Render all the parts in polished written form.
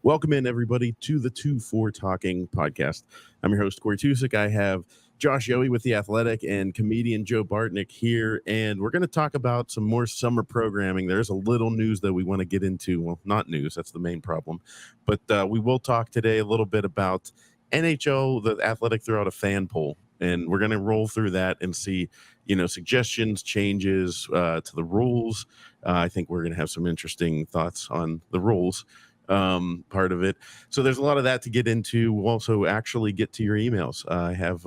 Welcome in, everybody, to the 2-4 Talking podcast. I'm your host, Corey Tusick. I have Josh Yohe with The Athletic and comedian Joe Bartnick here, and we're going to talk about some more summer programming. There's a little news that we want to get into. Well, not news, that's the main problem. But we will talk today a little bit about NHL. The Athletic threw out a fan poll, and we're going to roll through that and see, suggestions, changes to the rules. I think we're going to have some interesting thoughts on the rules part of it. So there's a lot of that to get into. We'll also actually get to your emails. I have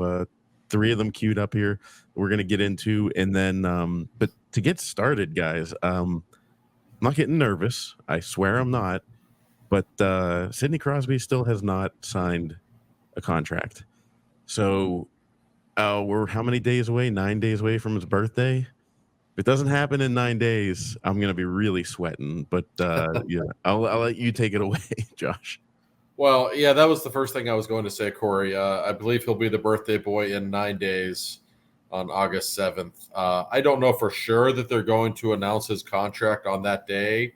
3 of them queued up here we're going to get into. And then, but to get started, guys, I'm not getting nervous. I swear I'm not. But Sidney Crosby still has not signed a contract. So we're how many days away? 9 days away from his birthday. If it doesn't happen in 9 days, I'm going to be really sweating. But yeah, I'll let you take it away, Josh. Well, yeah, that was the first thing I was going to say, Corey. I believe he'll be the birthday boy in 9 days on August 7th. I don't know for sure that they're going to announce his contract on that day.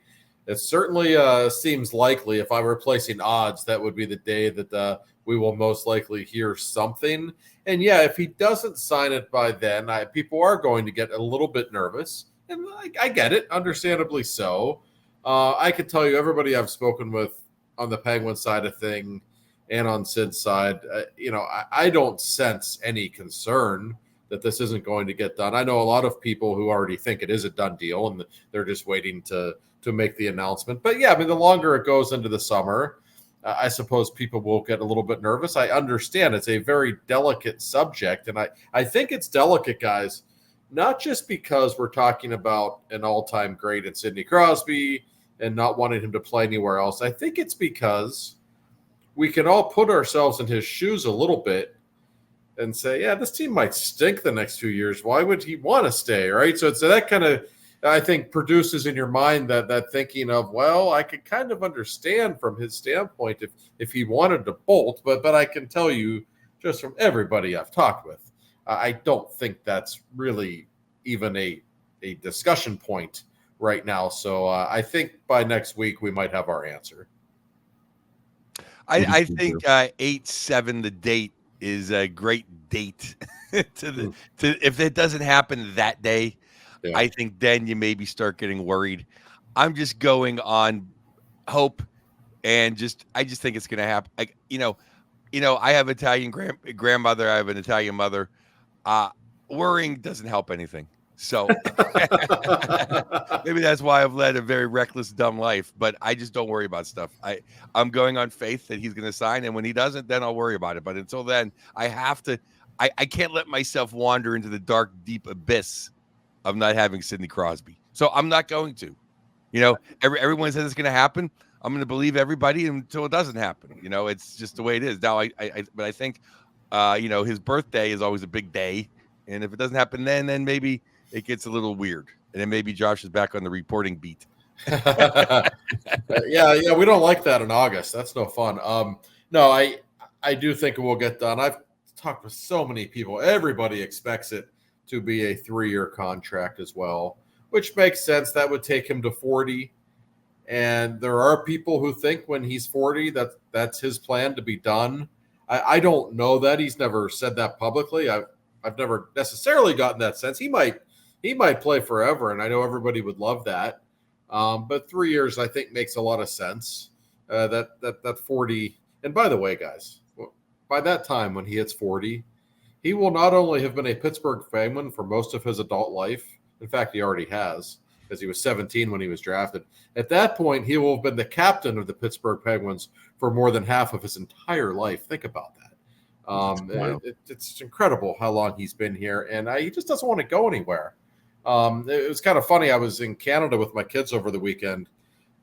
It certainly seems likely. If I were placing odds, that would be the day that we will most likely hear something. And yeah, if he doesn't sign it by then, people are going to get a little bit nervous. And I get it, understandably so. I can tell you, everybody I've spoken with on the Penguin side of thing and on Sid's side, I don't sense any concern that this isn't going to get done. I know a lot of people who already think it is a done deal and they're just waiting to make the announcement. But yeah, I mean, the longer it goes into the summer, I suppose people will get a little bit nervous. I understand it's a very delicate subject. And I think it's delicate, guys, not just because we're talking about an all-time great in Sidney Crosby and not wanting him to play anywhere else. I think it's because we can all put ourselves in his shoes a little bit and say, yeah, this team might stink the next 2 years. Why would he want to stay, right? So that kind of, I think, produces in your mind that thinking of, well, I could kind of understand from his standpoint if he wanted to bolt, but I can tell you just from everybody I've talked with, I don't think that's really even a discussion point right now. So I think by next week we might have our answer. I think 8/7, the date, is a great date to if it doesn't happen that day. Yeah. I think then you maybe start getting worried. I'm just going on hope, and I just think it's going to happen. I have Italian grandmother. I have an Italian mother. Worrying doesn't help anything. So maybe that's why I've led a very reckless, dumb life. But I just don't worry about stuff. I'm going on faith that he's going to sign, and when he doesn't, then I'll worry about it. But until then, I have to. I can't let myself wander into the dark, deep abyss of not having Sidney Crosby. So I'm not going to. Everyone says it's going to happen. I'm going to believe everybody until it doesn't happen. It's just the way it is. Now, but I think, his birthday is always a big day, and if it doesn't happen then maybe it gets a little weird, and then maybe Josh is back on the reporting beat. Yeah, we don't like that in August. That's no fun. No, I do think it will get done. I've talked with so many people. Everybody expects it to be a 3-year contract as well, which makes sense. That would take him to 40. And there are people who think when he's 40 that's his plan to be done. I don't know that. He's never said that publicly. I've never necessarily gotten that sense. He might play forever, and I know everybody would love that. But 3 years, I think, makes a lot of sense. That 40. And by the way, guys, by that time when he hits 40, he will not only have been a Pittsburgh Penguin for most of his adult life. In fact, he already has, because he was 17 when he was drafted. At that point, he will have been the captain of the Pittsburgh Penguins for more than half of his entire life. Think about that. It's incredible how long he's been here, and he just doesn't want to go anywhere. It was kind of funny. I was in Canada with my kids over the weekend,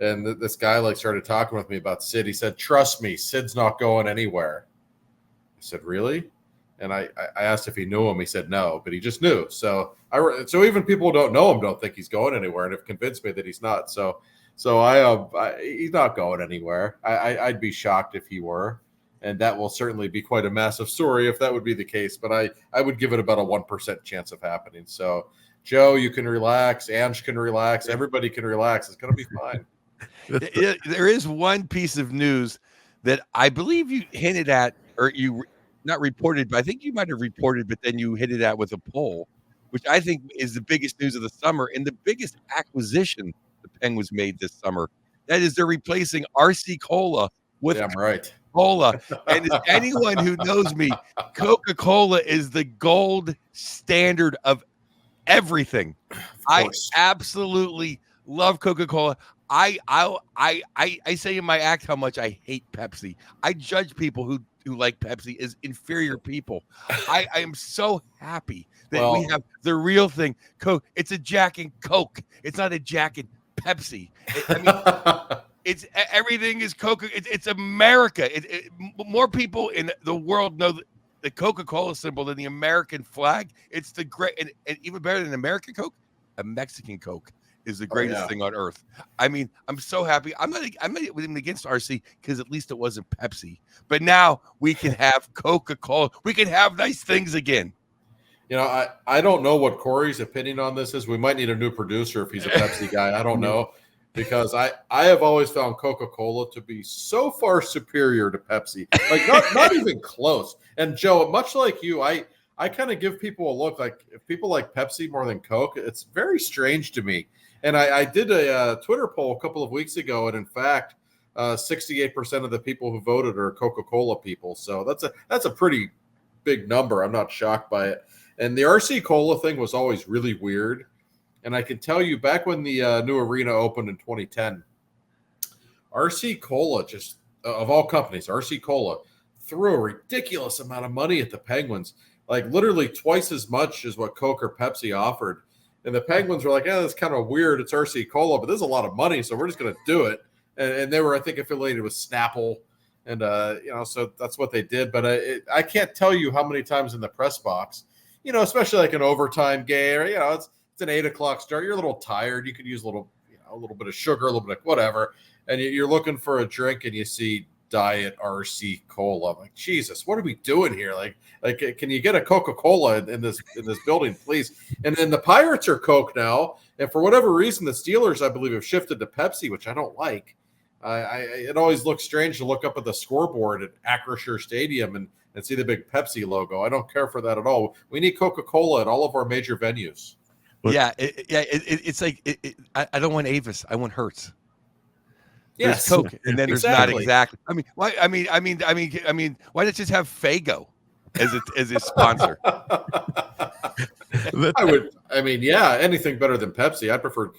and this guy started talking with me about Sid. He said, "Trust me, Sid's not going anywhere." I said, "Really?" And I asked if he knew him. He said no, but he just knew. So even people who don't know him don't think he's going anywhere, and have convinced me that he's not. So he's not going anywhere. I'd be shocked if he were. And that will certainly be quite a massive story if that would be the case. But I would give it about a 1% chance of happening. So, Joe, you can relax. Ange can relax. Everybody can relax. It's going to be fine. There is one piece of news that I believe you hinted at, or not reported, but I think you might have reported, but then you hit it at with a poll, which I think is the biggest news of the summer and the biggest acquisition the Penguins made this summer. That is, they're replacing RC Cola with Damn right. Cola. And as anyone who knows me, Coca-Cola is the gold standard of everything. I absolutely love Coca-Cola. I say in my act how much I hate Pepsi. I judge people who like Pepsi as inferior people. I am so happy that we have the real thing. Coke. It's a Jack and Coke. It's not a Jack and Pepsi. I mean, it's everything is Coca. It's America. More people in the world know the Coca-Cola symbol than the American flag. It's the great, and even better than American Coke, a Mexican Coke is the greatest thing on earth. I mean, I'm so happy. I'm not even against RC because at least it wasn't Pepsi. But now we can have Coca-Cola. We can have nice things again. You know, I don't know what Corey's opinion on this is. We might need a new producer if he's a Pepsi guy. I don't know. Because I have always found Coca-Cola to be so far superior to Pepsi. Like not even close. And Joe, much like you, I kind of give people a look like if people like Pepsi more than Coke, it's very strange to me. And I did a Twitter poll a couple of weeks ago, and in fact, 68% of the people who voted are Coca-Cola people. So that's a pretty big number. I'm not shocked by it. And the RC Cola thing was always really weird. And I can tell you, back when the new arena opened in 2010, RC Cola, just of all companies, RC Cola threw a ridiculous amount of money at the Penguins, like literally twice as much as what Coke or Pepsi offered. And the Penguins were like, "Yeah, that's kind of weird. It's RC Cola, but there's a lot of money, so we're just going to do it." And they were, I think, affiliated with Snapple, and so that's what they did. But I can't tell you how many times in the press box, especially like an overtime game, or it's an 8:00 start. You're a little tired. You could use a little bit of sugar, a little bit of whatever, and you're looking for a drink, and you see Diet RC Cola. I'm like, Jesus, what are we doing here? Like, can you get a Coca-Cola in this building, please? And then the Pirates are Coke now, and for whatever reason, the Steelers, I believe, have shifted to Pepsi, which I don't like. It always looks strange to look up at the scoreboard at Acrisure Stadium and see the big Pepsi logo. I don't care for that at all. We need Coca-Cola at all of our major venues. But, it's like I don't want Avis. I want Hertz. Yes, there's Coke, and then there's exactly. not exactly. I mean, why? I mean, why not just have Faygo as a sponsor? Anything better than Pepsi. I prefer.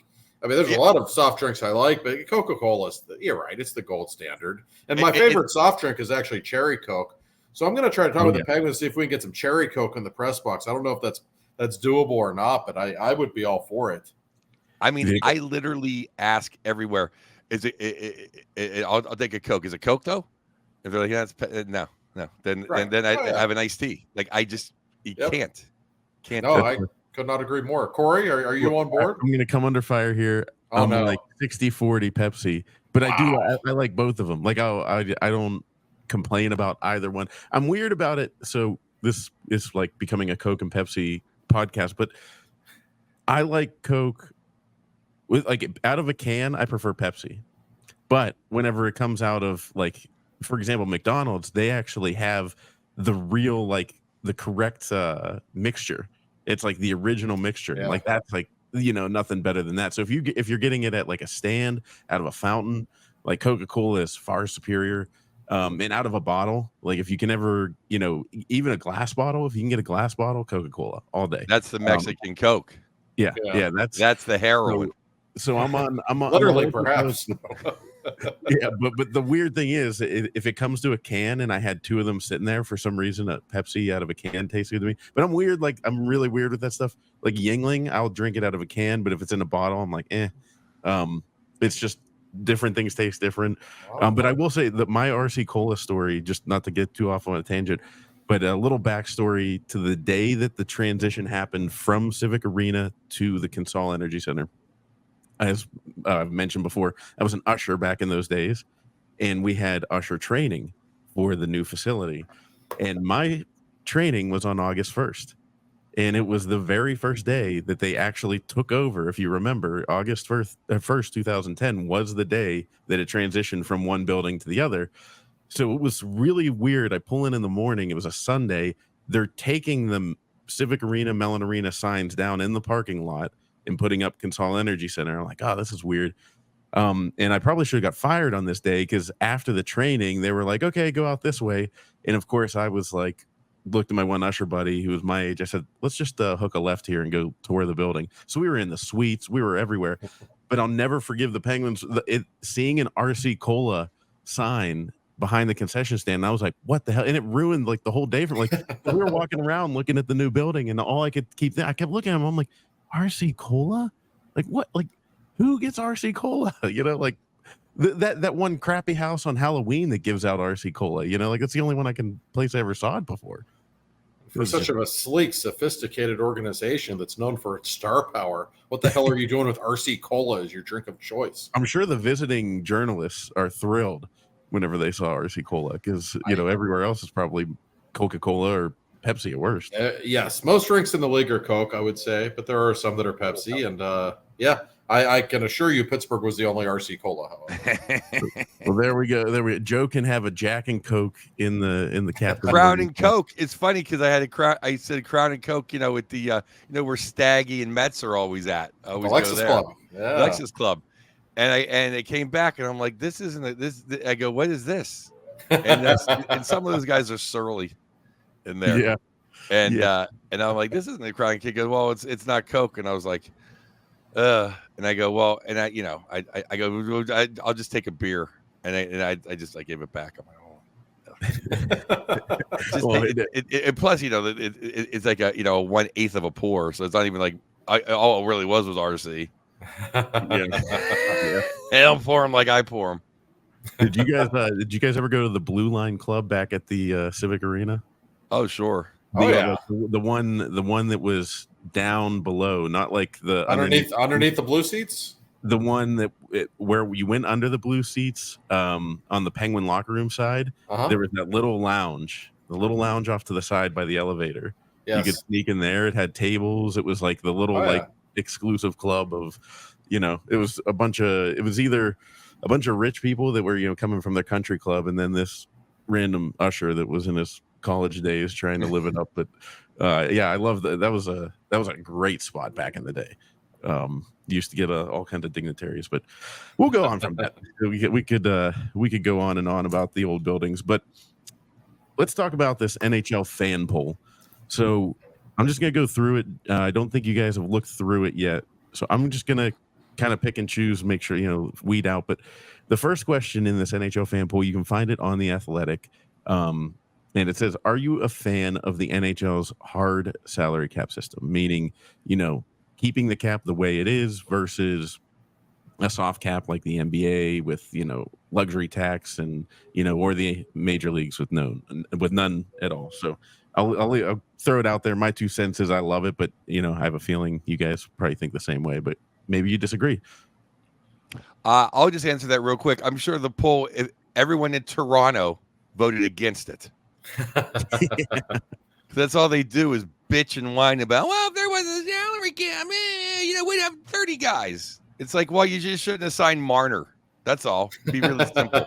I mean, there's a lot of soft drinks I like, but Coca-Cola you're right. It's the gold standard. And my favorite soft drink is actually cherry Coke. So I'm going to try to talk with the Penguins to see if we can get some cherry Coke in the press box. I don't know if that's doable or not, but I would be all for it. I mean, I literally ask everywhere. Is it? I'll take a Coke. Is it Coke though? If they're like, yeah, no. Then I have an iced tea. Like I just can't. No, I could not agree more. Corey, are you on board? I'm going to come under fire here. I'm like 60-40 Pepsi, but I like both of them. Like I don't complain about either one. I'm weird about it. So this is like becoming a Coke and Pepsi podcast, but I like Coke with out of a can. I prefer Pepsi, but whenever it comes out of like, for example, McDonald's, they actually have the real the correct mixture. It's like the original mixture. Yeah. Like that's like nothing better than that. So if you're getting it at like a stand out of a fountain, like Coca-Cola is far superior. And out of a bottle, like if you can ever, even a glass bottle, if you can get a glass bottle, Coca-Cola all day. That's the Mexican Coke. Yeah. That's the heroin. So I'm on literally perhaps. Yeah, but the weird thing is, if it comes to a can, and I had two of them sitting there for some reason, a Pepsi out of a can tastes good to me. But I'm weird, I'm really weird with that stuff. Like Yingling, I'll drink it out of a can, but if it's in a bottle, I'm like, it's just different things taste different. But I will say that my RC Cola story, just not to get too off on a tangent, but a little backstory to the day that the transition happened from Civic Arena to the Consol Energy Center. As I've mentioned before, I was an usher back in those days, and we had usher training for the new facility. And my training was on August 1st. And it was the very first day that they actually took over. If you remember, August 1st, 2010 was the day that it transitioned from one building to the other. So it was really weird. I pull in the morning. It was a Sunday. They're taking the Civic Arena, Mellon Arena signs down in the parking lot and putting up Consol Energy Center. I'm like, oh, this is weird. And I probably should have got fired on this day because after the training, they were like, okay, go out this way. And of course, I was like, looked at my one usher buddy who was my age. I said, let's just hook a left here and go tour the building. So we were in the suites, we were everywhere. But I'll never forgive the Penguins seeing an RC Cola sign behind the concession stand. I was like, what the hell? And it ruined like the whole day for like we were walking around looking at the new building, and all I could I kept looking at him. I'm like, RC Cola? Like what? Like who gets RC Cola? You know, like that one crappy house on Halloween that gives out RC Cola. You know, like that's the only place I ever saw it before. For such of a sleek, sophisticated organization that's known for its star power, what the hell are you doing with RC Cola as your drink of choice? I'm sure the visiting journalists are thrilled whenever they saw RC Cola because, you know, everywhere else is probably Coca-Cola or Pepsi at worst. Yes, most drinks in the league are Coke, I would say, but there are some that are Pepsi. And I can assure you Pittsburgh was the only RC Cola, however. Well, there we go. Joe can have a Jack and Coke in the captain. Crown and Coke. It's funny because I said Crown and Coke, you know, with the where Staggy and Mets are always at. I always Lexus Club. Yeah. Lexus Club. And they came back and I'm like, this isn't this. I go, what is this? And some of those guys are surly in there. Yeah. And I'm like, this isn't the Crown. Kid goes, well, it's not Coke. And I was like, and I go, well, and I go, I'll just take a beer. And I gave it back. I'm like, oh. Plus, you know, it's like a 1/8 of a pour, so it's not even like all it really was RC. Yeah. And I'll pour them like I pour them. Did you guys ever go to the Blue Line Club back at the Civic Arena? Oh, sure. The one that was down below, not like the underneath the blue seats. The one where you went under the blue seats on the Penguin locker room side. There was that little lounge, off to the side by the elevator. Yes. You could sneak in there. It had tables. It was like the little exclusive club of, you know, it was either a bunch of rich people that were, you know, coming from their country club, and then this random usher that was in his college days trying to live it up. But I love that. That was a great spot back in the day. Used to get all kinds of dignitaries, but we'll go on from that. We could go on and on about the old buildings, but let's talk about this NHL fan poll. So I'm just gonna go through it. I don't think you guys have looked through it yet, so I'm just gonna kind of pick and choose, make sure, you know, weed out. But the first question in this NHL fan poll, you can find it on The Athletic, and it says, "Are you a fan of the NHL's hard salary cap system?" Meaning, you know, keeping the cap the way it is versus a soft cap like the NBA with, you know, luxury tax and, you know, or the major leagues with none at all. So I'll throw it out there. My 2 cents is I love it, but, you know, I have a feeling you guys probably think the same way, but maybe you disagree. I'll just answer that real quick. I'm sure the poll, everyone in Toronto voted against it. Yeah. That's all they do is bitch and whine about, well, if there was a salary cap, you know, we'd have 30 guys. It's like, well, you just shouldn't have signed Marner. That's all. Be really simple.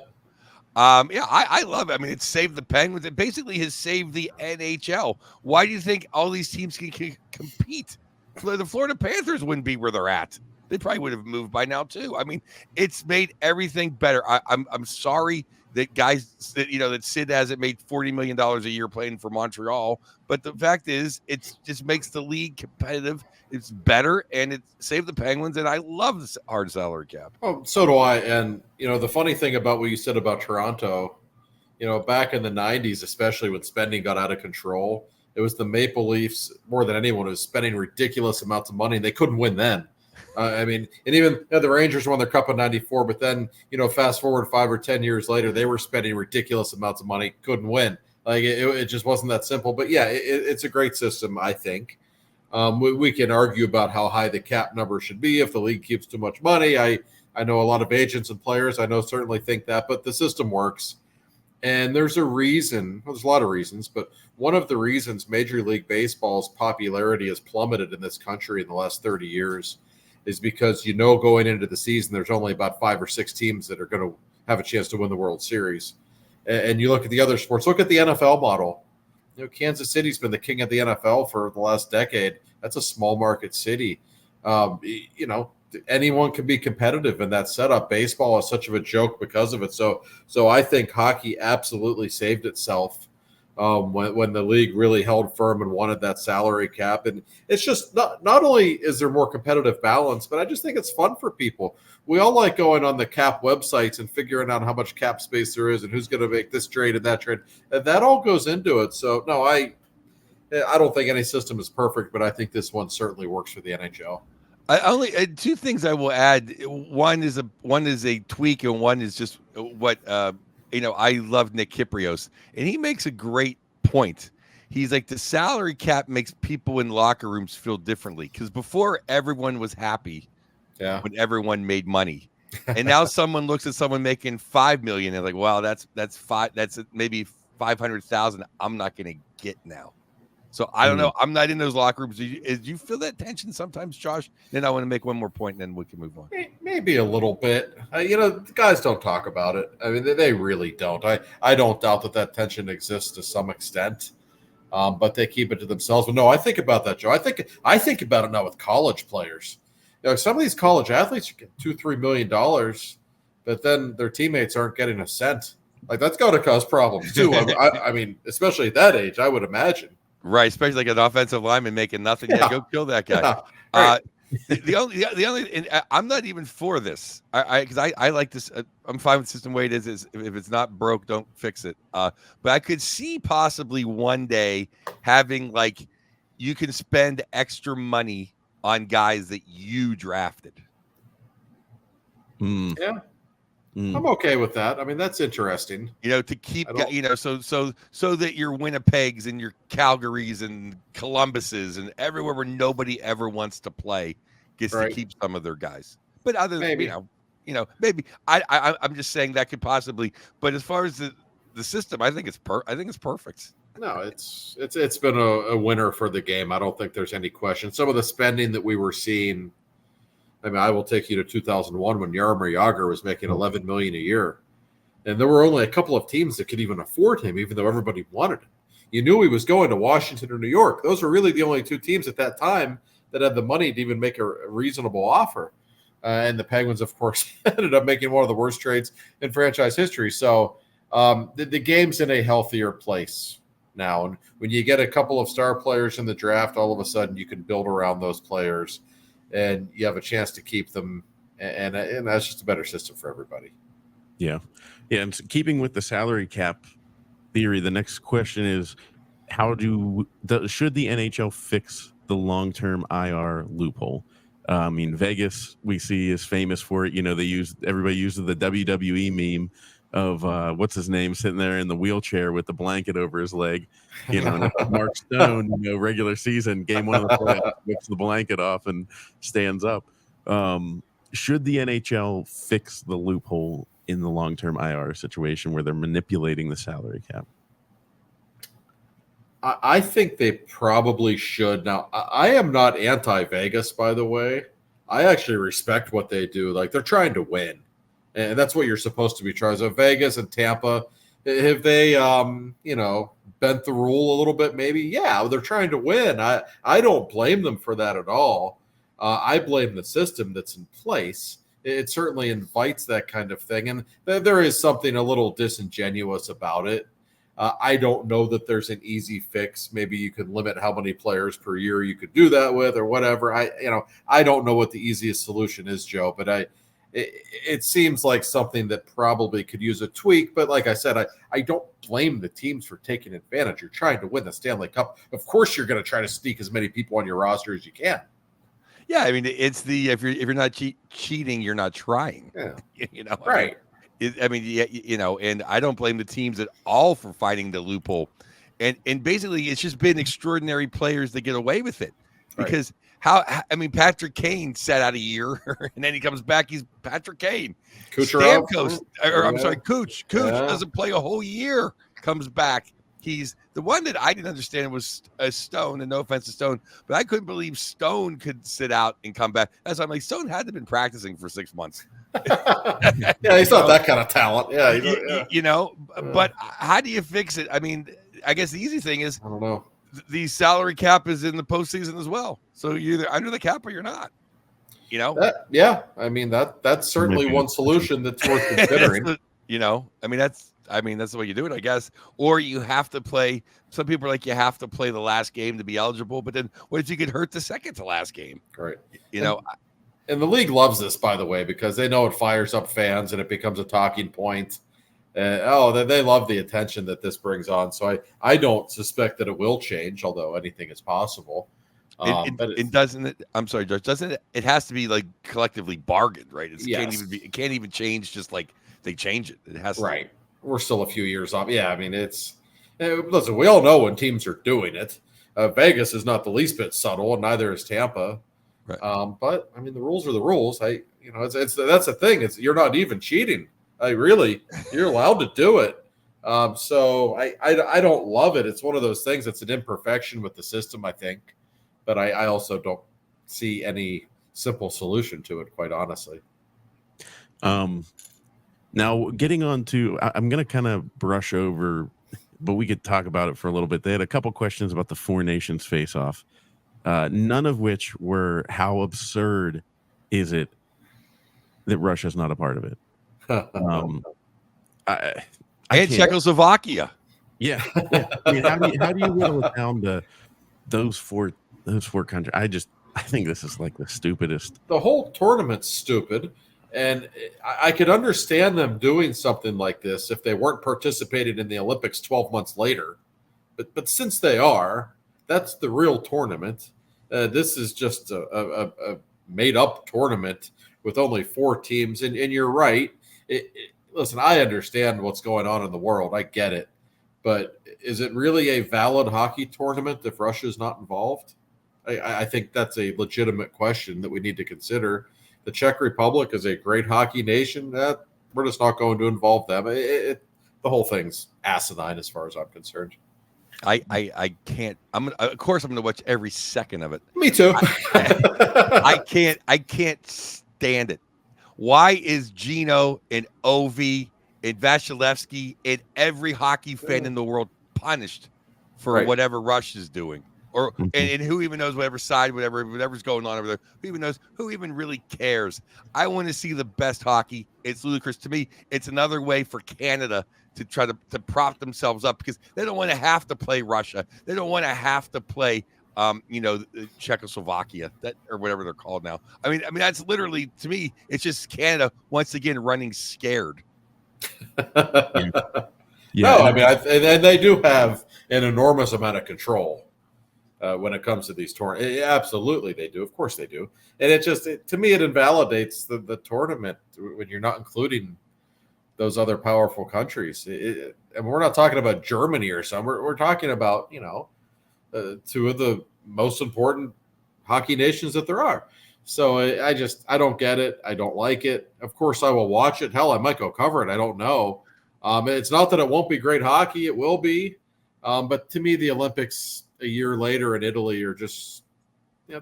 I love it. I mean, it saved the Penguins. It basically has saved the NHL. Why do you think all these teams can compete? The Florida Panthers wouldn't be where they're at. They probably would have moved by now too. I mean, it's made everything better. I'm sorry that guys that Sid hasn't made $40 million a year playing for Montreal, but the fact is, it just makes the league competitive. It's better, and it saved the Penguins. And I love this hard salary cap. Oh, so do I. And you know, the funny thing about what you said about Toronto, you know, back in the '90s, especially when spending got out of control, it was the Maple Leafs more than anyone who was spending ridiculous amounts of money, and they couldn't win then. I mean, and even the Rangers won their cup in '94, but then, you know, fast forward 5 or 10 years later, they were spending ridiculous amounts of money, couldn't win. Like it just wasn't that simple. But yeah, it's a great system, I think. We can argue about how high the cap number should be if the league keeps too much money. I know a lot of agents and players, I know certainly think that, but the system works. And there's a reason. Well, there's a lot of reasons, but one of the reasons Major League Baseball's popularity has plummeted in this country in the last 30 years is because going into the season, there's only about 5 or 6 teams that are going to have a chance to win the World Series. And you look at the other sports. Look at the NFL model. Kansas City's been the king of the NFL for the last decade. That's a small market city. Anyone can be competitive in that setup. Baseball is such of a joke because of it. So I think hockey absolutely saved itself when the league really held firm and wanted that salary cap. And it's just not only is there more competitive balance, but I just think it's fun for people. We all like going on the cap websites and figuring out how much cap space there is and who's going to make this trade and that trade. And that all goes into it. So no, I don't think any system is perfect, but I think this one certainly works for the NHL. I only 2 things I will add. One is a tweak, and one is just what I love Nick Kyprios, and he makes a great point. He's like, the salary cap makes people in locker rooms feel differently, because before everyone was happy, when everyone made money, and now someone looks at someone making $5 million and like, wow, that's maybe 500,000. I'm not going to get now. So I don't know. I'm not in those locker rooms. Do you feel that tension sometimes, Josh? Then I want to make one more point, and then we can move on. Maybe a little bit. The guys don't talk about it. I mean, they really don't. I don't doubt that tension exists to some extent, but they keep it to themselves. But no, I think about that, Joe. I think about it now with college players. Some of these college athletes are getting $2-3 million, but then their teammates aren't getting a cent. Like, that's got to cause problems too. I mean, especially at that age, I would imagine. Right, especially like an offensive lineman making nothing. Yeah, go kill that guy. Yeah, right. The only, and I'm not even for this. Because I like this. I'm fine with the system the way it is. If it's not broke, don't fix it. But I could see possibly one day having, like, you can spend extra money on guys that you drafted. Yeah. I'm okay with that. I mean, that's interesting. To keep, so that your Winnipegs and your Calgarys and Columbuses and everywhere where nobody ever wants to play gets to keep some of their guys. But other than, maybe I'm just saying that could possibly. But as far as the system, I think it's perfect. No, it's been a winner for the game. I don't think there's any question. Some of the spending that we were seeing. I mean, I will take you to 2001 when Jaromir Jagr was making $11 million a year, and there were only a couple of teams that could even afford him, even though everybody wanted him. You knew he was going to Washington or New York. Those were really the only 2 teams at that time that had the money to even make a reasonable offer. And the Penguins, of course, ended up making one of the worst trades in franchise history. So the game's in a healthier place now, and when you get a couple of star players in the draft, all of a sudden you can build around those players. And you have a chance to keep them, and that's just a better system for everybody. Yeah. And keeping with the salary cap theory, the next question is, should the NHL fix the long-term IR loophole? I mean, Vegas, we see, is famous for it. Everybody uses the WWE meme of what's his name sitting there in the wheelchair with the blanket over his leg, and Mark Stone, regular season, game 1 of the playoffs, whips the blanket off and stands up. Should the NHL fix the loophole in the long-term IR situation where they're manipulating the salary cap? I think they probably should. Now, I am not anti-Vegas, by the way. I actually respect what they do. Like, they're trying to win. And that's what you're supposed to be trying. So Vegas and Tampa, have they, bent the rule a little bit? Maybe. Yeah, they're trying to win. I don't blame them for that at all. I blame the system that's in place. It certainly invites that kind of thing. And there is something a little disingenuous about it. I don't know that there's an easy fix. Maybe you could limit how many players per year you could do that with or whatever. I don't know what the easiest solution is, Joe, but it seems like something that probably could use a tweak. But like I said, I don't blame the teams for taking advantage. You're trying to win the Stanley Cup. Of course, you're going to try to sneak as many people on your roster as you can. Yeah, I mean, it's if you're not cheating, you're not trying. Yeah. Right. And I don't blame the teams at all for finding the loophole. And basically, it's just been extraordinary players that get away with it. Because I mean, Patrick Kane sat out a year, and then he comes back. He's Patrick Kane. Kucherov, Stamkos, or I'm sorry, Cooch. Cooch Yeah. doesn't play a whole year. Comes back. He's the one that I didn't understand was Stone, and no offense to Stone, but I couldn't believe Stone could sit out and come back. That's why I'm like, Stone had to have been practicing for 6 months. Yeah, he's not that kind of talent. Yeah, but how do you fix it? I mean, I guess the easy thing is I don't know. The salary cap is in the postseason as well, so you're either under the cap or you're not. I mean that's certainly one solution that's worth considering. I mean that's the way you do it, I guess. Or you have to play. Some people are like, you have to play the last game to be eligible. But then, what if you get hurt the second to last game? Right. And the league loves this, by the way, because they know it fires up fans and it becomes a talking point. They love the attention that this brings on. So I don't suspect that it will change, although anything is possible. It doesn't it? I'm sorry, Josh. Doesn't it? It has to be like collectively bargained, right? It can't even change just like they change it. It has to. Right. We're still a few years off. Yeah, I mean listen. We all know when teams are doing it. Vegas is not the least bit subtle, and neither is Tampa. Right. But I mean, the rules are the rules. It's that's the thing. You're not even cheating. You're allowed to do it. So I don't love it. It's one of those things that's an imperfection with the system, I think. But I also don't see any simple solution to it, quite honestly. Now, getting on to, I'm going to kind of brush over, but we could talk about it for a little bit. They had a couple questions about the Four Nations face-off, none of which were how absurd is it that Russia's not a part of it. And Czechoslovakia. Yeah. I mean, how do you whittle it down to those four countries? I think this is like the stupidest. The whole tournament's stupid. And I could understand them doing something like this if they weren't participating in the Olympics 12 months later. But since they are, that's the real tournament. This is just a made-up tournament with only 4 teams. And you're right. Listen, I understand what's going on in the world. I get it. But is it really a valid hockey tournament if Russia's not involved? I think that's a legitimate question that we need to consider. The Czech Republic is a great hockey nation. We're just not going to involve them. The whole thing's asinine as far as I'm concerned. I can't. Of course, I'm going to watch every second of it. Me too. I can't stand it. Why is Gino and Ovi and Vasilevsky and every hockey fan in the world punished for whatever Russia's doing? Or and who even knows whatever side, whatever's going on over there? Who even knows? Who even really cares? I want to see the best hockey. It's ludicrous to me. It's another way for Canada to try to prop themselves up because they don't want to have to play Russia. They don't want to have to play, Czechoslovakia or whatever they're called now. I mean that's literally, to me, it's just Canada once again running scared. Yeah. No, I mean, and they do have an enormous amount of control. When it comes to these tournaments. Absolutely they do. Of course they do. And to me, it invalidates the tournament when you're not including those other powerful countries. And we're not talking about Germany or some. We're talking about, 2 of the most important hockey nations that there are. So I don't get it. I don't like it. Of course, I will watch it. Hell, I might go cover it. I don't know. It's not that it won't be great hockey. It will be. But to me, the Olympics a year later in Italy are just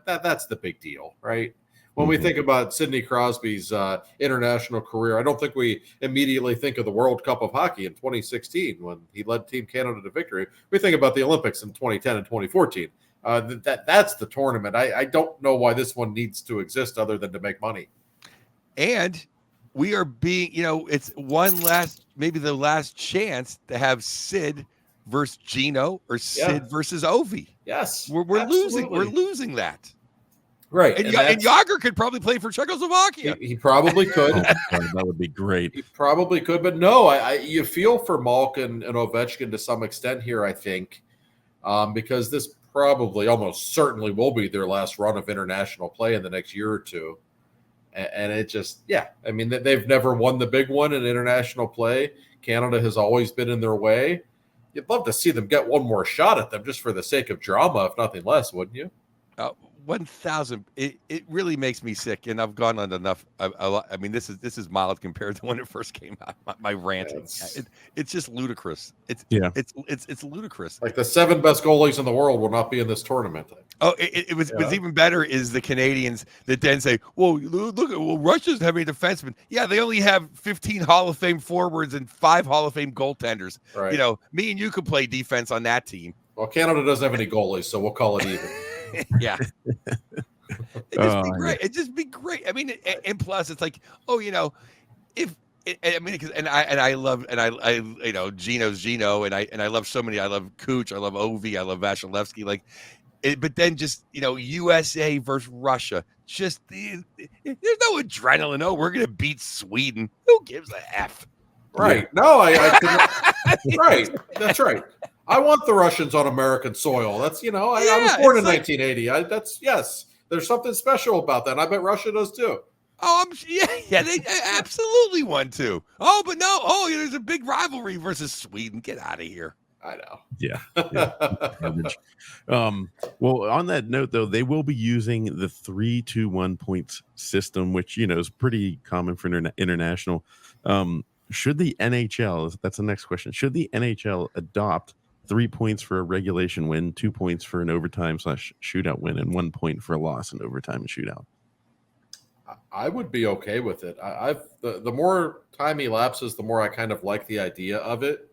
that's the big deal, right? When we think about Sidney Crosby's international career, I don't think we immediately think of the World Cup of Hockey in 2016 when he led Team Canada to victory. We think about the Olympics in 2010 and 2014. That's the tournament. I don't know why this one needs to exist other than to make money. And we are being, it's maybe the last chance to have Sid versus Gino or Sid versus Ovi. Yes, we're losing. We're losing that. Right, and Yager could probably play for Czechoslovakia. He probably could. That would be great. He probably could, but no, you feel for Malkin and Ovechkin to some extent here, I think, because this probably almost certainly will be their last run of international play in the next year or two. And it just, I mean, they've never won the big one in international play. Canada has always been in their way. You'd love to see them get one more shot at them just for the sake of drama, if nothing less, wouldn't you? 1,000. It really makes me sick, and I've gone on enough. A lot. I mean, this is mild compared to when it first came out. My rant. It's just ludicrous. It's ludicrous. Like the 7 best goalies in the world will not be in this tournament. Oh, it was what's even better is the Canadians that then say, "Well, look, Russia doesn't have any defensemen." Yeah, they only have 15 Hall of Fame forwards and 5 Hall of Fame goaltenders. Right. You know, me and you could play defense on that team. Well, Canada doesn't have any goalies, so we'll call it even. Yeah. It'd just be great. I mean, and plus it's like, oh, you know, if I mean, I love you know, Gino's Gino, and I love so many. I love Cooch, I love Ovi, I love Vasilevsky. Like, but then just, you know, USA versus Russia. Just there's no adrenaline. Oh, we're gonna beat Sweden. Who gives a F? Right. Yeah. No, right. That's right. I want the Russians on American soil. That's, you know, I was born in 1980. Yes, there's something special about that. And I bet Russia does too. Oh, they absolutely want to. Oh, but no. Oh, there's a big rivalry versus Sweden. Get out of here. I know. Yeah. Well, on that note, though, they will be using the 3-2-1 points system, which, you know, is pretty common for international. Should the NHL, that's the next question, should the NHL adopt 3 points for a regulation win, 2 points for an overtime/shootout win, and 1 point for a loss in overtime and shootout? I would be okay with it. The more time elapses, the more I kind of like the idea of it.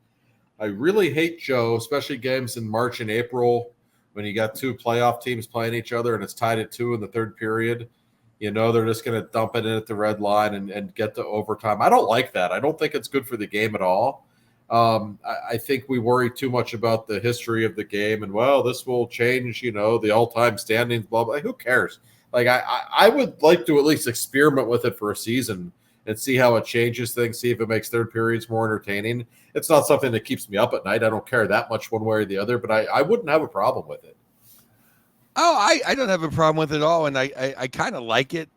I really hate, Joe, especially games in March and April when you got 2 playoff teams playing each other and it's tied at 2 in the third period. You know, they're just going to dump it in at the red line and get to overtime. I don't like that. I don't think it's good for the game at all. I think we worry too much about the history of the game and, well, this will change, you know, the all-time standings, blah, blah. Who cares? Like, I would like to at least experiment with it for a season and see how it changes things, see if it makes third periods more entertaining. It's not something that keeps me up at night. I don't care that much one way or the other, but I wouldn't have a problem with it. Oh, I don't have a problem with it at all, and I kind of like it,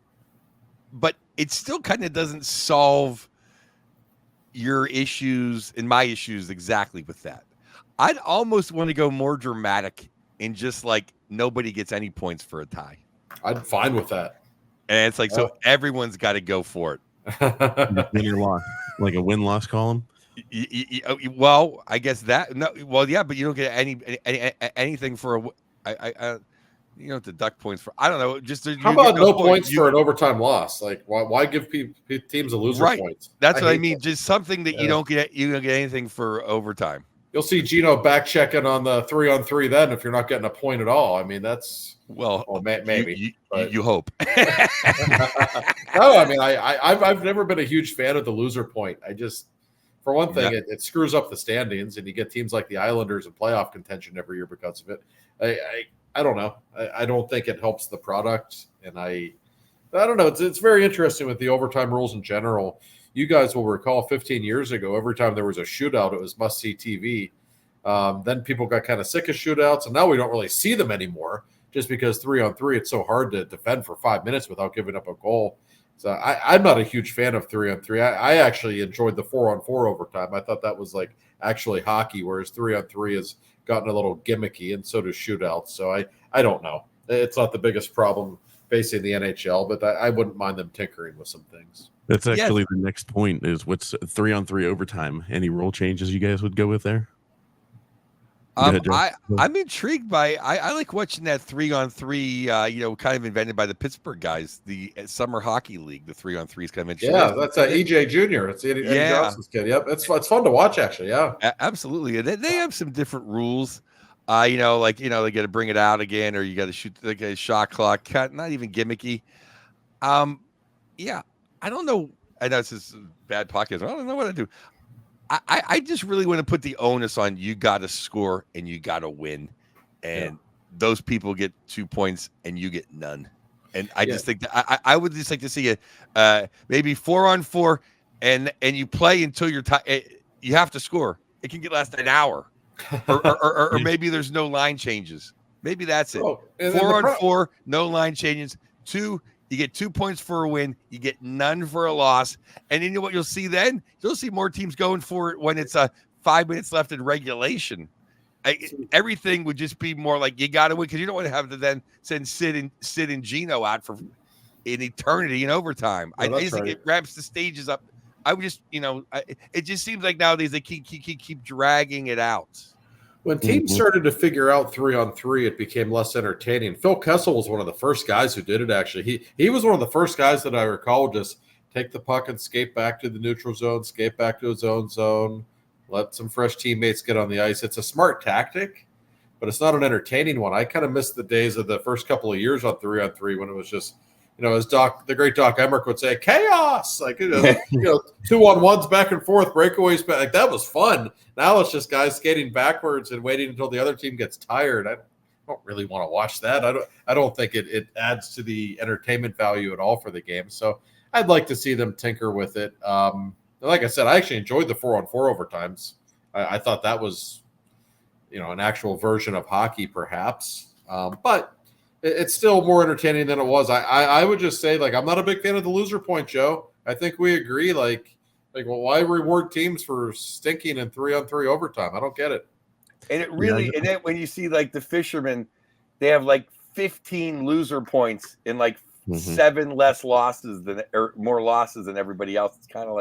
but it still kind of doesn't solve your issues and my issues exactly with that. I'd almost want to go more dramatic and just like nobody gets any points for a tie. I'm fine with that. And it's like, so everyone's got to go for it. Win or loss, like a win-loss column. Well, I guess that. No, well, yeah, but you don't get anything for a. You don't deduct points for. I don't know. Just how about no points for an overtime loss? Like, why give teams a loser points? That's what I mean. Just something that you don't get. You don't get anything for overtime. You'll see Gino back checking on the 3-on-3 then if you're not getting a point at all. I mean, that's maybe you hope. No, I mean, I've never been a huge fan of the loser point. I just, for one thing, it screws up the standings, and you get teams like the Islanders in playoff contention every year because of it. I don't know. I don't think it helps the product, and I don't know. It's very interesting with the overtime rules in general. You guys will recall 15 years ago, every time there was a shootout, it was must-see TV. Then people got kind of sick of shootouts, and now we don't really see them anymore just because 3-on-3, it's so hard to defend for 5 minutes without giving up a goal. So I'm not a huge fan of 3-on-3. I actually enjoyed the 4-on-4 overtime. I thought that was like actually hockey, whereas 3-on-3 has gotten a little gimmicky, and so does shootouts. So I don't know. It's not the biggest problem facing the NHL, but I wouldn't mind them tinkering with some things. That's actually the next point is what's 3-on-3 overtime. Any rule changes you guys would go with there? I'm intrigued by. I like watching that 3-on-3. Kind of invented by the Pittsburgh guys, the Summer Hockey League. The 3-on-3 is kind of interesting. Yeah, that's EJ Jr. It's Eddie Johnson's kid. Yep, it's fun to watch actually. Yeah, absolutely. They have some different rules. They got to bring it out again, or you got to shoot like a shot clock. Not even gimmicky. I don't know. I know this is a bad podcast. I don't know what to do. I just really want to put the onus on you got to score and you got to win. And those people get 2 points and you get none. And I just think that I would just like to see maybe 4-on-4 and you play until you're you have to score. It can last an hour or maybe there's no line changes. Maybe that's it. 4-on-4, no line changes. 2, you get 2 points for a win. You get none for a loss. And you know what you'll see then? You'll see more teams going for it when it's 5 minutes left in regulation. Everything would just be more like you got to win because you don't want to have to then send Sid and Gino out for an eternity in overtime. No, I that's just think right. it ramps the stages up. I would just, it just seems like nowadays they keep dragging it out. When teams started to figure out 3-on-3, it became less entertaining. Phil Kessel was one of the first guys who did it, actually. He was one of the first guys that I recall just take the puck and skate back to the neutral zone, skate back to his own zone, let some fresh teammates get on the ice. It's a smart tactic, but it's not an entertaining one. I kind of missed the days of the first couple of years on 3-on-3 when it was just, as the great Doc Emmerich would say, chaos, like, 2-on-1s back and forth, breakaways back. Like, that was fun. Now it's just guys skating backwards and waiting until the other team gets tired. I don't really want to watch that. I don't think it adds to the entertainment value at all for the game. So I'd like to see them tinker with it. Like I said, I actually enjoyed the 4-on-4 overtimes. I thought that was, an actual version of hockey, perhaps. But it's still more entertaining than it was. I would just say, I'm not a big fan of the loser point, Joe. I think we agree. Well, why reward teams for stinking in 3-on-3 overtime? I don't get it. And it really, and then when you see the fishermen, they have 15 loser points in 7 less losses or more losses than everybody else. It's kind of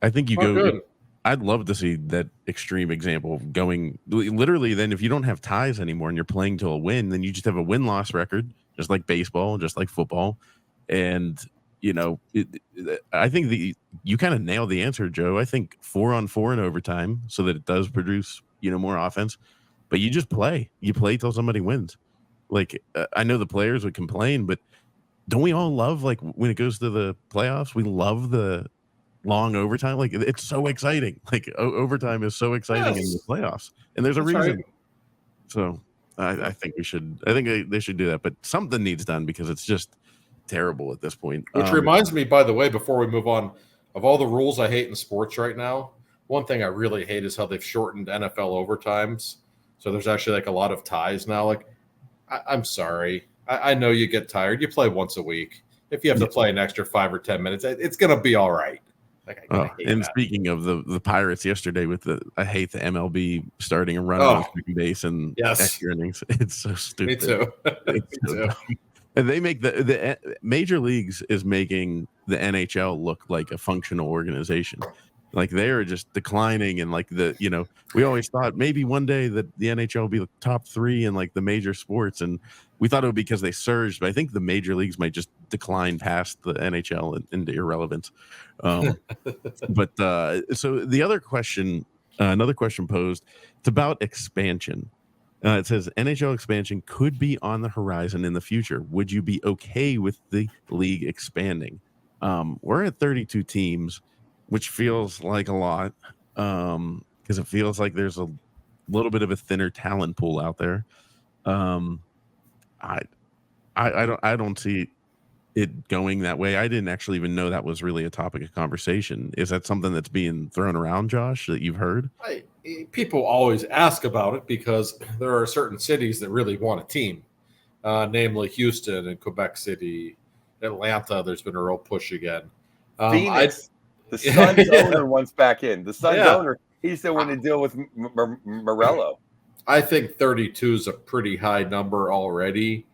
I think you go. Good. I'd love to see that extreme example of going literally. Then, if you don't have ties anymore and you're playing to a win, then you just have a win-loss record, just like baseball, just like football. And I think you kind of nailed the answer, Joe. I think 4-on-4 in overtime, so that it does produce more offense. But you just play. You play till somebody wins. I know the players would complain, but don't we all love when it goes to the playoffs? We love the long overtime. It's so exciting. Overtime is so exciting in the playoffs, and there's a reason. Right. So I think we should. I think they should do that, but something needs done because it's just terrible at this point. Which reminds me, by the way, before we move on, of all the rules I hate in sports right now, one thing I really hate is how they've shortened NFL overtimes. So there's actually a lot of ties now. I'm sorry. I know you get tired. You play once a week. If you have to play an extra 5 or 10 minutes, it's going to be all right. And that. Speaking of the Pirates yesterday I hate the MLB starting a run on second base and extra innings. It's so stupid. Me too. Me too. And they make the major leagues is making the NHL look like a functional organization. They are just declining, and we always thought maybe one day that the NHL will be the top 3 in the major sports, and we thought it would be because they surged, but I think the major leagues might just decline past the NHL into irrelevance. But so the other question, another question posed, it's about expansion. It says NHL expansion could be on the horizon in the future. Would you be okay with the league expanding? We're at 32 teams, which feels like a lot because it feels like there's a little bit of a thinner talent pool out there. I don't see it going that way. I didn't actually even know that was really a topic of conversation. Is that something that's being thrown around, Josh, that you've heard? People always ask about it because there are certain cities that really want a team, namely Houston and Quebec City, Atlanta. There's been a real push again. Phoenix. The Suns owner wants back in. The Suns owner, he still wanted to deal with Morello. I think 32 is a pretty high number already.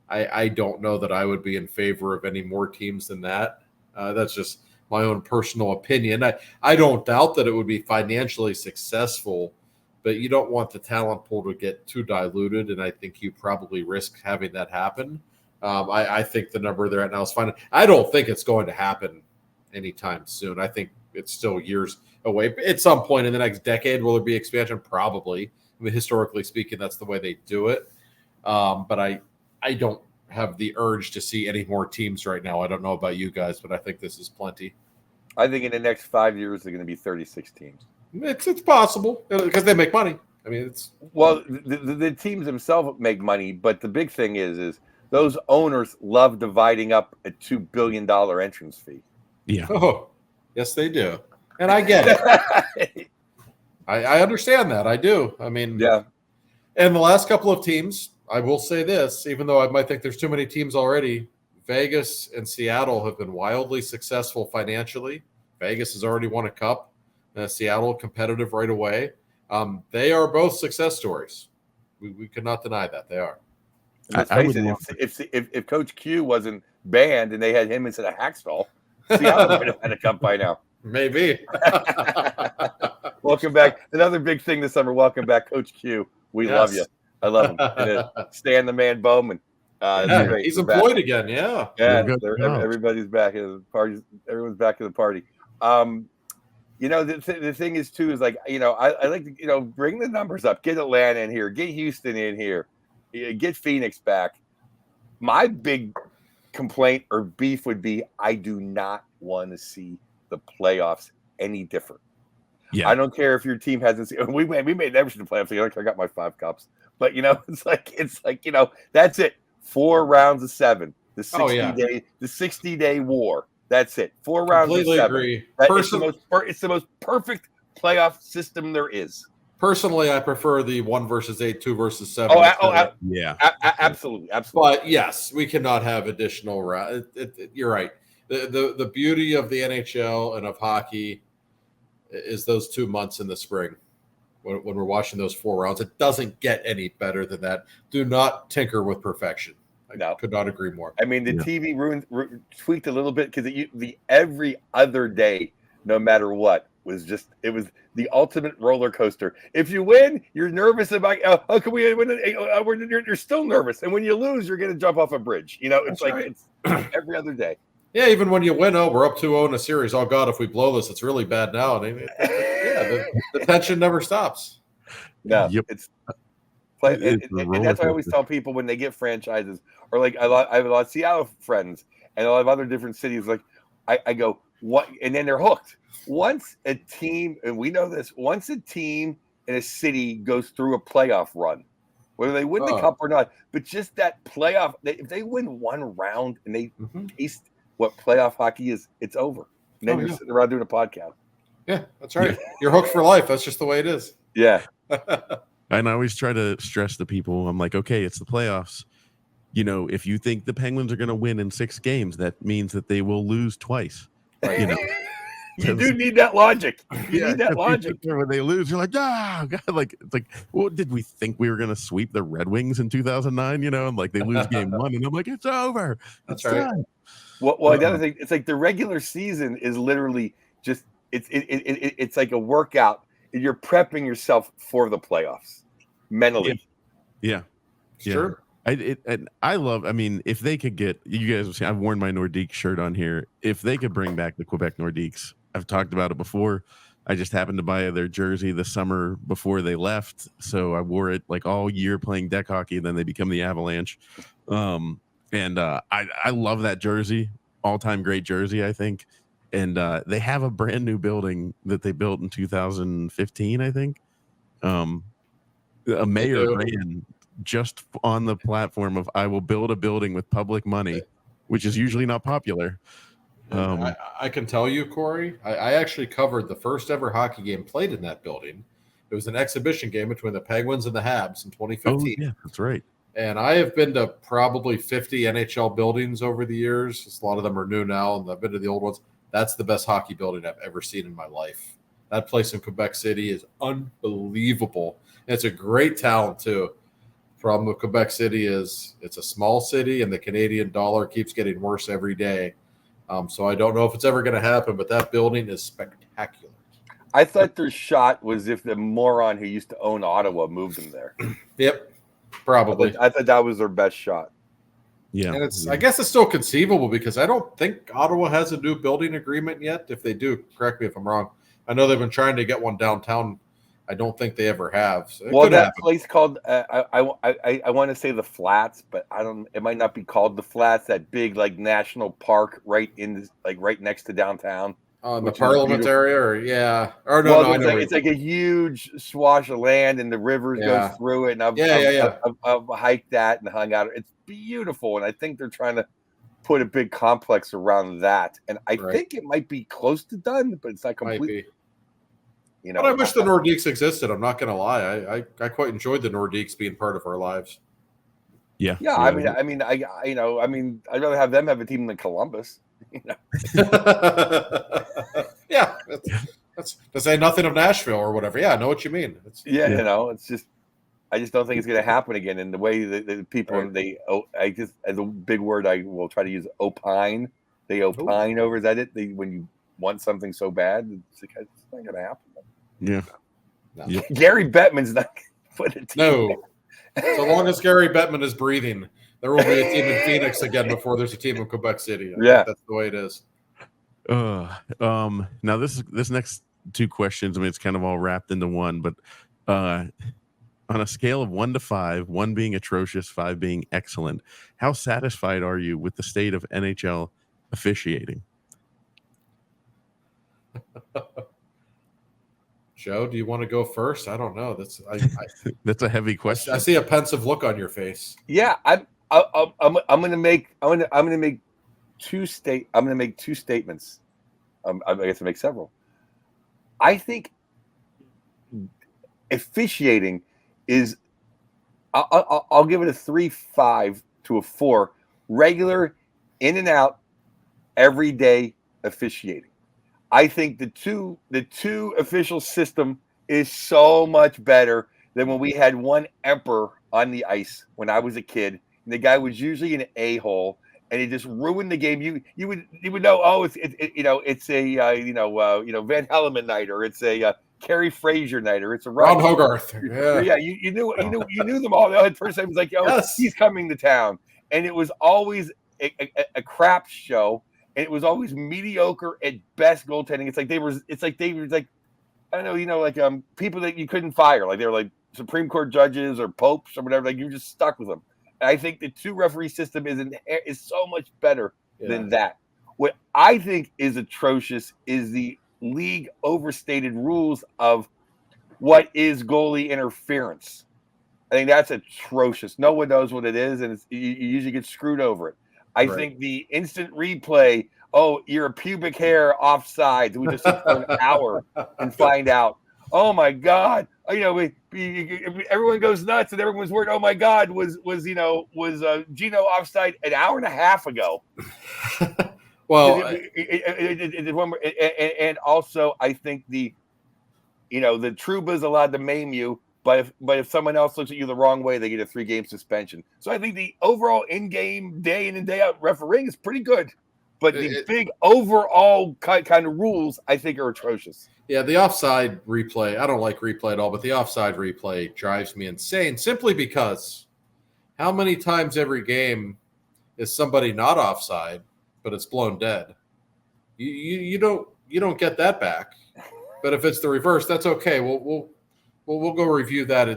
I don't know that I would be in favor of any more teams than that. That's just my own personal opinion. I don't doubt that it would be financially successful, but you don't want the talent pool to get too diluted, and I think you probably risk having that happen. I think the number they're at now is fine. I don't think it's going to happen anytime soon. I think it's still years away. At some point in the next decade, will there be expansion? Probably. I mean, historically speaking, that's the way they do it. But I don't have the urge to see any more teams right now. I don't know about you guys, but I think this is plenty. I think in the next 5 years, they're going to be 36 teams. It's possible because they make money. I mean, the teams themselves make money, but the big thing is those owners love dividing up a $2 billion entrance fee. Yeah. Oh, yes, they do. And I get it. I understand that. I do. I mean, yeah. And the last couple of teams, I will say this, even though I might think there's too many teams already, Vegas and Seattle have been wildly successful financially. Vegas has already won a cup. Seattle competitive right away. They are both success stories. We could not deny that they are. Let's face it, if Coach Q wasn't banned and they had him instead of Hackstall, Seattle might have had a cup by now. Maybe. Welcome back. Another big thing this summer. Welcome back, Coach Q. We love you. I love him. And Stan the Man Bowman. He's employed again. Yeah. Everybody's back. Everyone's back in the party. The thing is too is like I like to bring the numbers up. Get Atlanta in here. Get Houston in here. Get Phoenix back. My big complaint or beef would be I do not want to see the playoffs any different. Yeah. I don't care if your team hasn't seen. We made everything to playoffs. I got my 5 cups, but it's like that's it. 4 rounds of 7. The 60-day war. That's it. 4 rounds of 7. Agree. It's the most perfect playoff system there is. Personally, I prefer the 1 versus 8, 2 versus 7. Absolutely. But yes, we cannot have additional rounds. You're right. The beauty of the NHL and of hockey is those 2 months in the spring when we're watching those 4 rounds. It doesn't get any better than that. Do not tinker with perfection. I could not agree more. I mean, the TV tweaked a little bit because the every other day, no matter what, was the ultimate roller coaster. If you win, you're nervous about can we win? You're still nervous, and when you lose, you're going to jump off a bridge. It's it's every other day. Yeah, even when you win, we're up 2-0 in a series. Oh God, if we blow this, it's really bad now. And the tension never stops. No, it's. And that's why I always tell people when they get franchises, or like I have a lot of Seattle friends and a lot of other different cities. Like I go, what? And then they're hooked. Once a team, and we know this, once a team in a city goes through a playoff run, whether they win the cup or not, but just that playoff, if they win one round and they taste what playoff hockey is, it's over. And then you're sitting around doing a podcast. Yeah, that's right. You're hooked for life. That's just the way it is. Yeah. And I always try to stress to people, I'm like, okay, it's the playoffs. If you think the Penguins are going to win in 6 games, that means that they will lose twice. Right. You do need that logic. You need that logic. When they lose, you're like, God, it's like, what did we think we were going to sweep the Red Wings in 2009? And like they lose game 1, and I'm like, it's over. That's right. Done. Well, the other thing, it's like the regular season is literally just it's like a workout. You're prepping yourself for the playoffs mentally. Yeah. Sure. I love. I mean, if they could get, you guys have seen, I've worn my Nordique shirt on here. If they could bring back the Quebec Nordiques, I've talked about it before. I just happened to buy their jersey the summer before they left, so I wore it like all year playing deck hockey. Then they become the Avalanche, and I love that jersey. All-time great jersey, I think. And they have a brand new building that they built in 2015, I think. A mayor ran just on the platform of I will build a building with public money, which is usually not popular. I can tell you, Corey, I actually covered the first ever hockey game played in that building. It was an exhibition game between the Penguins and the Habs in 2015. Oh, yeah, that's right. And I have been to probably 50 NHL buildings over the years. A lot of them are new now, and I've been to the old ones. That's the best hockey building I've ever seen in my life. That place in Quebec City is unbelievable. And it's a great talent, too. Problem with Quebec City is it's a small city, and the Canadian dollar keeps getting worse every day. So I don't know if it's ever going to happen, but that building is spectacular. I thought their shot was if the moron who used to own Ottawa moved them there. Yep, probably. I thought that was their best shot. Yeah, and I guess it's still conceivable because I don't think Ottawa has a new building agreement yet. If they do, correct me if I'm wrong. I know they've been trying to get one downtown. I don't think they ever have. So that place called I want to say the Flats, but I don't. It might not be called the Flats. That big like national park right next to downtown. In the Parliament area, or it's like a huge swash of land, and the rivers go through it. And I've hiked that and hung out. It's beautiful, and I think they're trying to put a big complex around that. And I think it might be close to done, but it's not complete. But I wish the Nordiques existed. I'm not going to lie. I quite enjoyed the Nordiques being part of our lives. Yeah. I mean, I'd rather have them have a team than Columbus. Yeah, that's To say nothing of Nashville or whatever. Yeah, I know what you mean. It's just I just don't think it's going to happen again. And the way that the people as a big word I will try to use, opine. They opine over, is that it? When you want something so bad, it's not going to happen. Yeah. No. Yep. Gary Bettman's not going to put it. No. So long as Gary Bettman is breathing, there will be a team in Phoenix again before there's a team in Quebec City. I think that's the way it is. Now this next two questions, I mean, it's kind of all wrapped into one, but on a scale of 1 to 5, 1 being atrocious, 5 being excellent, how satisfied are you with the state of NHL officiating? Joe, do you want to go first? I don't know. That's a heavy question. I see a pensive look on your face. Yeah, I'm going to make two statements. I guess to make several. I think officiating is, I'll give it a 3.5 to a 4. Regular, in and out, everyday officiating. I think the two official system is so much better than when we had one emperor on the ice when I was a kid. And the guy was usually an a-hole, and he just ruined the game. You would know. Oh, it's a Van Helleman night, or it's a Kerry Fraser night, or it's a Ron Hogarth. Yeah, you knew them all. The first time it was like, he's coming to town, and it was always a crap show, and it was always mediocre at best goaltending. It's like they were I don't know, like people that you couldn't fire, like they were like Supreme Court judges or popes or whatever. Like you just stuck with them. And I think the 2-referee system is so much better than that. What I think is atrocious is the league overstated rules of what is goalie interference. I think that's atrocious. No one knows what it is, and you usually get screwed over it. I think the instant replay, you're a pubic hair offside. We just sit for an hour and find out. Oh my God! Everyone goes nuts, and everyone's worried. Oh my God, was Gino offside an hour and a half ago? Well, and also I think the Trouba is allowed to maim you, but if someone else looks at you the wrong way, they get a 3-game suspension. So I think the overall in-game, day in and day out refereeing is pretty good, but the big overall kind of rules I think are atrocious. Yeah, the offside replay, I don't like replay at all, but the offside replay drives me insane simply because how many times every game is somebody not offside, but it's blown dead? You don't get that back. But if it's the reverse, that's okay. We'll go review that.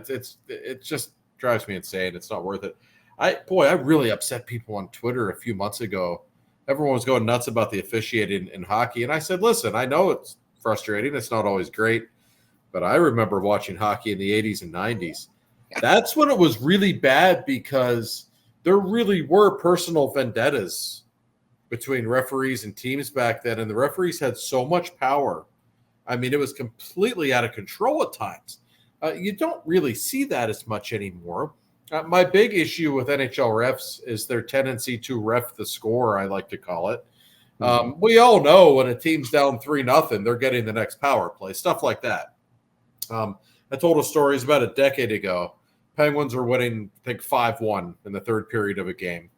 It just drives me insane. It's not worth it. I really upset people on Twitter a few months ago. Everyone was going nuts about the officiating in hockey, and I said, listen, I know it's frustrating. It's not always great, but I remember watching hockey in the 80s and 90s. That's when it was really bad because there really were personal vendettas between referees and teams back then, and the referees had so much power. I mean, it was completely out of control at times. You don't really see that as much anymore. My big issue with NHL refs is their tendency to ref the score, I like to call it. We all know when a team's down 3-0, they're getting the next power play, stuff like that. I told a story about a decade ago. Penguins were winning, I think, 5-1 in the third period of a game.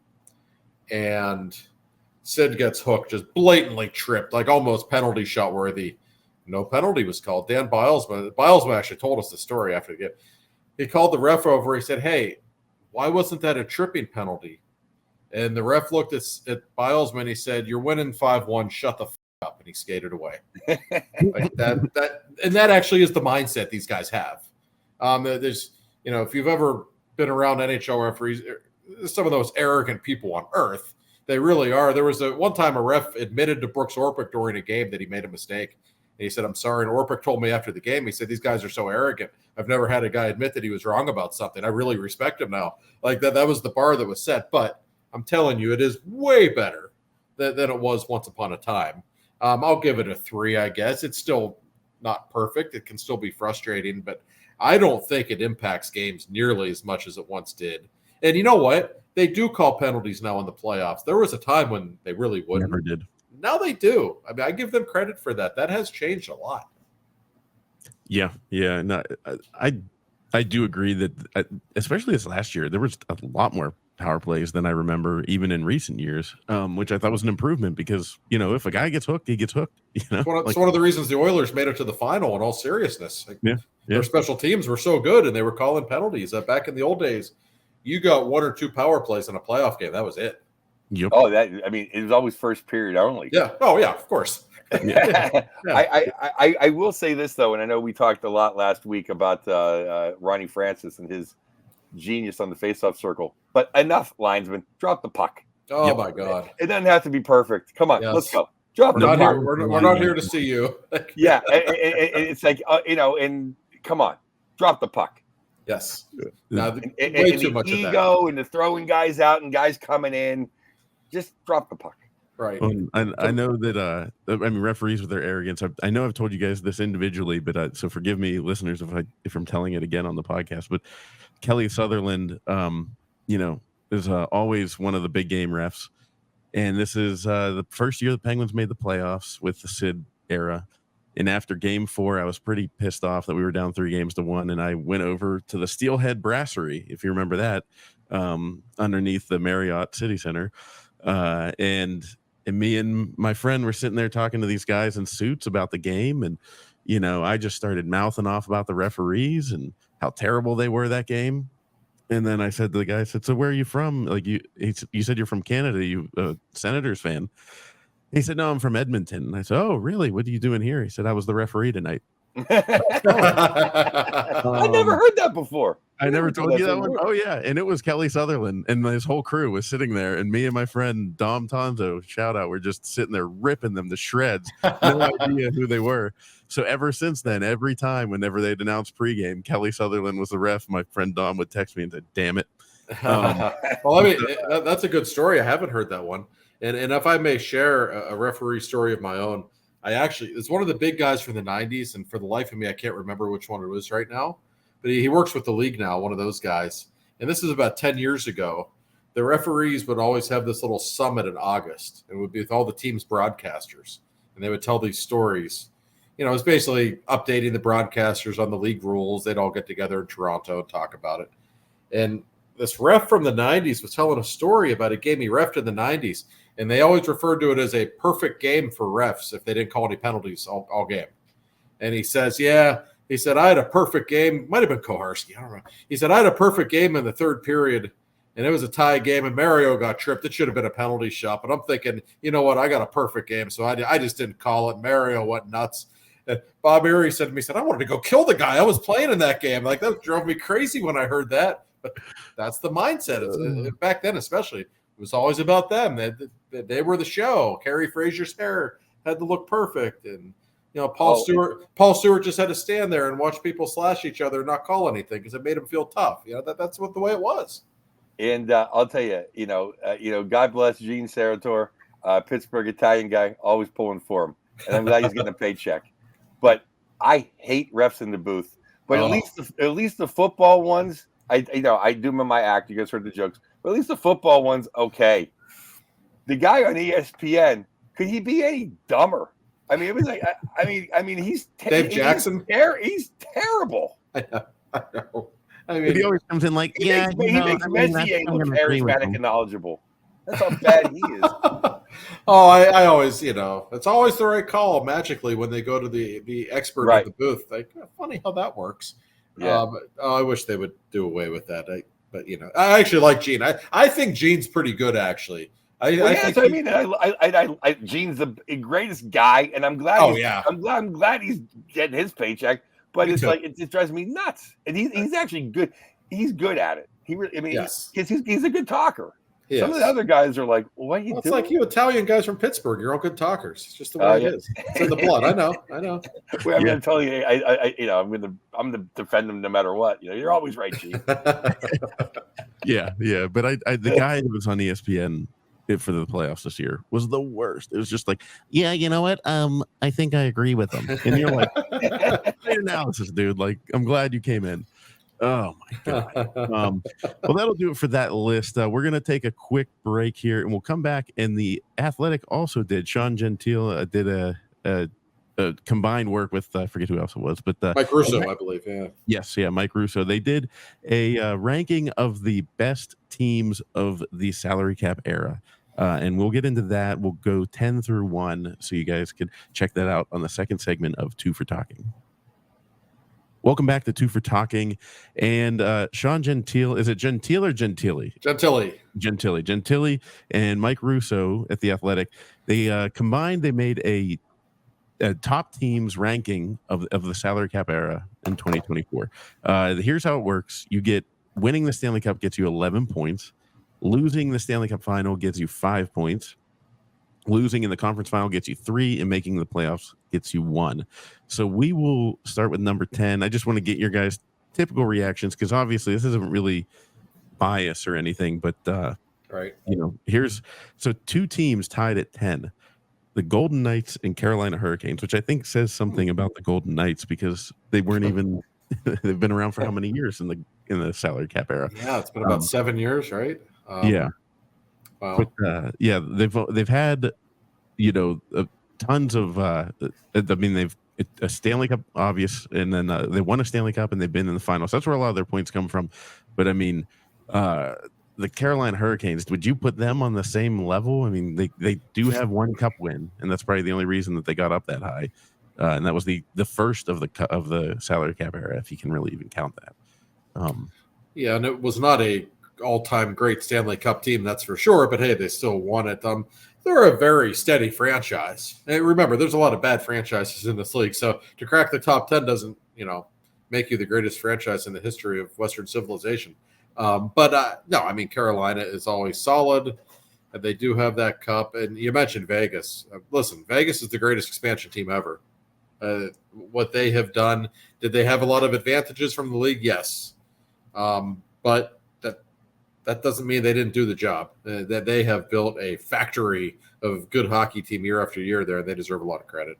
And Sid gets hooked, just blatantly tripped, like almost penalty shot worthy. No penalty was called. Dan Bilesman actually told us the story after the game. He called the ref over. He said, hey, why wasn't that a tripping penalty? And the ref looked at Bilesman. He said, you're winning 5-1. Shut the f*** up. And he skated away. Like that actually is the mindset these guys have. There's, if you've ever been around NHL referees, some of those arrogant people on earth, they really are. There was one time a ref admitted to Brooks Orpik during a game that he made a mistake. And he said, I'm sorry. And Orpik told me after the game, he said, these guys are so arrogant. I've never had a guy admit that he was wrong about something. I really respect him now. Like that was the bar that was set. But I'm telling you, it is way better than it was once upon a time. I'll give it a 3, I guess. It's still not perfect. It can still be frustrating, but I don't think it impacts games nearly as much as it once did. And you know what? They do call penalties now in the playoffs. There was a time when they really wouldn't. Never did. Now they do. I mean, I give them credit for that. That has changed a lot. Yeah, yeah. No, I do agree that, especially this last year, there was a lot more power plays than I remember, even in recent years, which I thought was an improvement because if a guy gets hooked, he gets hooked. It's one of the reasons the Oilers made it to the final. In all seriousness, yeah. Their special teams were so good, and they were calling penalties. Back in the old days, you got 1 or 2 power plays in a playoff game. That was it. Yep. Oh, it was always first period only. Yeah. Oh, yeah. Of course. Yeah. I will say this though, and I know we talked a lot last week about Ronnie Francis and his genius on the faceoff circle. But enough, linesman. Drop the puck. Oh my God! It doesn't have to be perfect. Come on, let's go. Drop we're the not puck. here. We're not here to see you. Yeah, it's like and come on, drop the puck. Yes. Now, way too much ego and the throwing guys out and guys coming in. Just drop the puck. Right. I know that referees with their arrogance. I know I've told you guys this individually, but so forgive me, listeners, if I'm telling it again on the podcast. But Kelly Sutherland, is always one of the big game refs, and this is the first year the Penguins made the playoffs with the Sid era. And after Game 4, I was pretty pissed off that we were down 3-1, and I went over to the Steelhead Brasserie, if you remember that, underneath the Marriott City Center, and me and my friend were sitting there talking to these guys in suits about the game, and I just started mouthing off about the referees and how terrible they were that game. And then I said to the guy, so where are you from? Like you said you're from Canada, you a Senators fan. He said, no, I'm from Edmonton. And I said, oh, really? What are you doing here? He said, I was the referee tonight. I never heard that before. I never told you that one. Oh yeah, and it was Kelly Sutherland, and his whole crew was sitting there, and me and my friend Dom Tonzo, shout out, we're just sitting there ripping them to shreds. No idea who they were. So ever since then, every time whenever they'd announce pregame, Kelly Sutherland was the ref, my friend Dom would text me and say, "Damn it." Well, that's a good story. I haven't heard that one, and if I may share a referee story of my own, it's one of the big guys from the 90s, and for the life of me, I can't remember which one it was right now. But he works with the league now, one of those guys. And this is about 10 years ago. The referees would always have this little summit in August. It would be with all the team's broadcasters. And they would tell these stories. It was basically updating the broadcasters on the league rules. They'd all get together in Toronto and talk about it. And this ref from the 90s was telling a story about a game he refed in the 90s. And they always referred to it as a perfect game for refs if they didn't call any penalties all game. And he says, he said, I had a perfect game. Might have been Koharski. I don't know. He said, I had a perfect game in the third period, and it was a tie game, and Mario got tripped. It should have been a penalty shot. But I'm thinking, you know what? I got a perfect game, so I just didn't call it. Mario went nuts. And Bob Erie said to me, I wanted to go kill the guy. I was playing in that game. Like, that drove me crazy when I heard that. But that's the mindset. Back then, especially, it was always about them. They were the show. Carrie Frazier's hair had to look perfect, and Paul Stewart just had to stand there and watch people slash each other and not call anything because it made him feel tough. That's what the way it was. And I'll tell you, God bless Gene Sarator, Pittsburgh Italian guy, always pulling for him, and I'm glad he's getting a paycheck. But I hate refs in the booth. But at least the football ones, I do my act. You guys heard the jokes, but at least the football ones, okay. The guy on ESPN, could he be any dumber? I mean, it was like, he's Dave Jackson. He's terrible. I know. He always comes in like, he makes Messier look charismatic and knowledgeable. That's how bad he is. I always, it's always the right call magically when they go to the expert at the booth. Like, funny how that works. Yeah. I wish they would do away with that. But I actually like Gene. I think Gene's pretty good, actually. Gene's the greatest guy, and I'm glad. I'm glad he's getting his paycheck. But it's like it drives me nuts. And he's actually good. He's good at it. He's a good talker. Yes. Some of the other guys are like, "What are you doing?" It's like you Italian guys from Pittsburgh. You're all good talkers. It's just the way it is. It's in the blood. I know. Well, I'm going to tell you. I'm going to defend him no matter what. You're always right, Gene. Yeah. But the guy who was on ESPN for the playoffs this year was the worst. It was just like, yeah, you know what? I think I agree with him. And you're like, great analysis, dude. Like, I'm glad you came in. Oh my God. Well, that'll do it for that list. We're going to take a quick break here and we'll come back. And the Athletic also did. Sean Gentile did a combined work with I forget who else it was, but Mike Russo, I believe. Yeah. Yes, yeah, Mike Russo. They did a ranking of the best teams of the salary cap era. And we'll get into that. We'll go 10 through 1, so you guys can check that out on the second segment of Two for Talking. Welcome back to Two for Talking. And Sean Gentile, is it Gentile or Gentili? Gentili and Mike Russo at The Athletic. They combined, they made a top teams ranking of the salary cap era in 2024. Here's how it works. You get winning the Stanley Cup gets you 11 points. Losing the Stanley Cup final gets you 5 points. Losing in the conference final gets you 3, and making the playoffs gets you 1. So we will start with number 10. I just want to get your guys' typical reactions, because obviously this isn't really bias or anything, but right. Here's so 2 teams tied at 10. The Golden Knights and Carolina Hurricanes, which I think says something about the Golden Knights, because they weren't even they've been around for how many years in the salary cap era? Yeah, it's been about 7 years, right? Yeah. Wow. But they've had tons of they've a Stanley Cup obvious, and then they won a Stanley Cup and they've been in the finals. That's where a lot of their points come from. But I mean, the Carolina Hurricanes, would you put them on the same level? I mean, they do have 1 cup win, and that's probably the only reason that they got up that high. And that was the first of the salary cap era, if you can really even count that. Yeah, and it was not a all-time great Stanley Cup team, that's for sure. But hey, they still won it. They're a very steady franchise. And remember, there's a lot of bad franchises in this league, so to crack the top 10 doesn't, make you the greatest franchise in the history of Western civilization. But no, I mean, Carolina is always solid. And they do have that cup. And you mentioned Vegas. Listen, Vegas is the greatest expansion team ever. What they have done, did they have a lot of advantages from the league? Yes. But that doesn't mean they didn't do the job. That they have built a factory of good hockey team year after year there, and they deserve a lot of credit.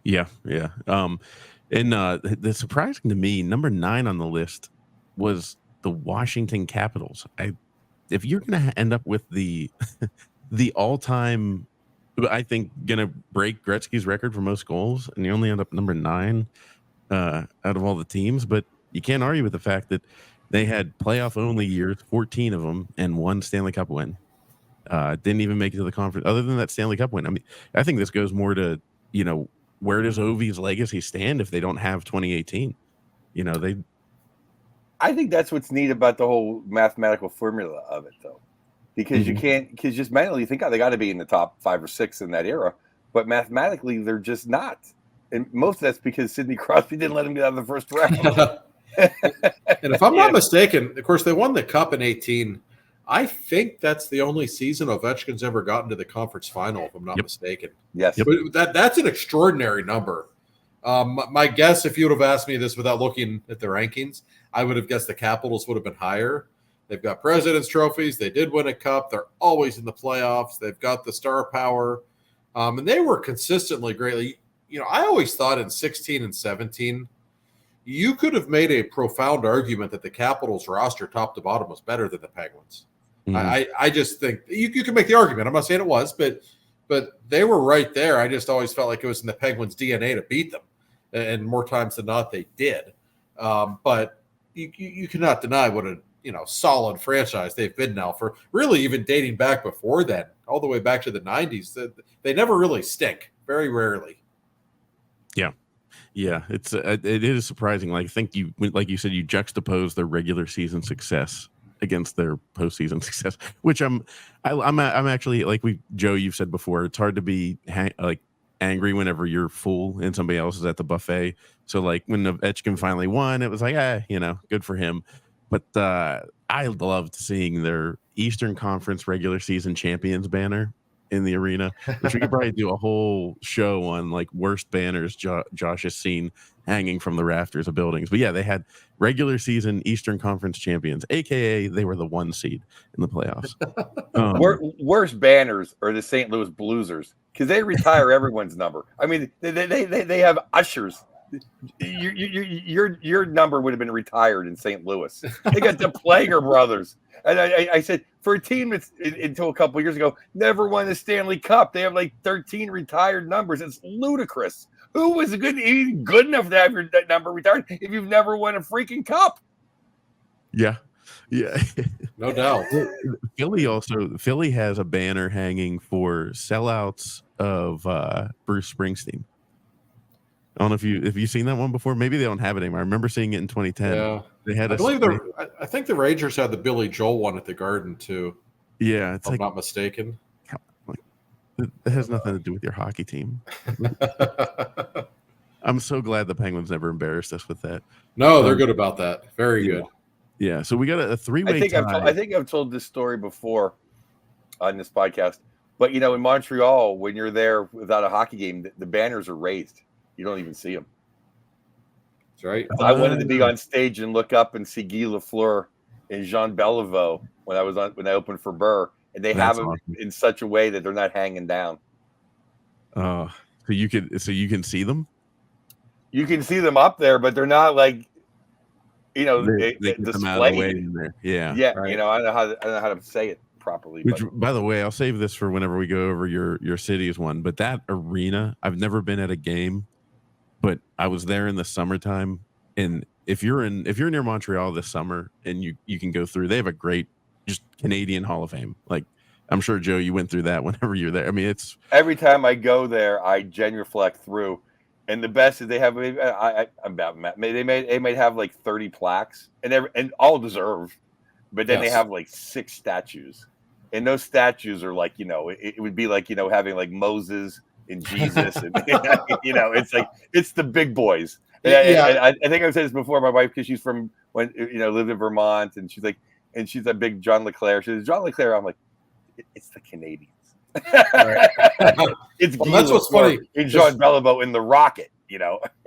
Yeah. And the surprising to me, number 9 on the list was the Washington Capitals. If you're going to end up with the all-time, I think, going to break Gretzky's record for most goals, and you only end up number 9 out of all the teams, but you can't argue with the fact that they had playoff-only years, 14 of them, and 1 Stanley Cup win. Didn't even make it to the conference. Other than that Stanley Cup win, I mean, I think this goes more to, where does Ovi's legacy stand if they don't have 2018? I think that's what's neat about the whole mathematical formula of it, though, because you can't, because just mentally you think, they got to be in the top 5 or 6 in that era, but mathematically they're just not. And most of that's because Sidney Crosby didn't let him get out of the first round. And if I'm not mistaken, of course, they won the Cup in 18. I think that's the only season Ovechkin's ever gotten to the conference final, if I'm not mistaken. Yes. But that's an extraordinary number. My guess, if you would have asked me this without looking at the rankings, I would have guessed the Capitals would have been higher. They've got President's trophies. They did win a cup. They're always in the playoffs. They've got the star power. And they were consistently greatly. I always thought in 16 and 17, you could have made a profound argument that the Capitals roster top to bottom was better than the Penguins. I just think you can make the argument. I'm not saying it was, but they were right there. I just always felt like it was in the Penguins' DNA to beat them. And more times than not, they did. But you cannot deny what a solid franchise they've been now for really even dating back before then, all the way back to the 90s. They never really stink, very rarely. Yeah, it is surprising. Like, I think like you said, you juxtapose their regular season success against their postseason success, which I'm actually, like Joe, you've said before, it's hard to be angry whenever you're full and somebody else is at the buffet. So like when Ovechkin finally won, it was like, good for him. But I loved seeing their Eastern Conference regular season champions banner in the arena, which we could probably do a whole show on, like, worst banners Josh has seen hanging from the rafters of buildings. But yeah, they had regular season Eastern Conference champions, aka they were the 1 seed in the playoffs. Worst banners are the St. Louis Bluesers, because they retire everyone's number. I mean, they have ushers your number would have been retired in St. Louis. They got the Plager brothers. And I said, for a team that's until a couple of years ago never won the Stanley Cup, they have like 13 retired numbers. It's ludicrous. Who is good enough to have your number retired if you've never won a freaking cup? Yeah. No doubt. Philly has a banner hanging for sellouts of Bruce Springsteen. I don't know if you've seen that one before. Maybe they don't have it anymore. I remember seeing it in 2010. Yeah. They had I think the Rangers had the Billy Joel one at the Garden too. Yeah, it's if I'm not mistaken. It has nothing to do with your hockey team. I'm so glad the Penguins never embarrassed us with that. No, they're good about that. Very good. Yeah, so we got a three-way tie. I think I've told this story before on this podcast. But, in Montreal, when you're there without a hockey game, the banners are raised. You don't even see them. That's right. I wanted to be on stage and look up and see Guy Lafleur and Jean Beliveau when I opened for Burr, and they have them in such a way that they're not hanging down. So you can see them. You can see them up there, but they're not like, they get them out of the way in there. Yeah. Right. I don't know how to say it properly. Which, by the way, I'll save this for whenever we go over your city's one. But that arena, I've never been at a game, but I was there in the summertime. And if you're near Montreal this summer and you can go through, they have a great just Canadian Hall of Fame. Like, I'm sure, Joe, you went through that whenever you're there. I mean, it's every time I go there, I genuflect through. And the best is they have. I'm about they might have like 30 plaques, and all deserved, but then they have like 6 statues, and those statues are like it would be like having like Moses and Jesus, and it's like it's the big boys. I think I've said this before. My wife, because she's from lived in Vermont, and she's like, and she's a big John LeClaire. She says John LeClaire. I'm like, it's the Canadians. Right. That's what's funny. And Jean Beliveau in the Rocket,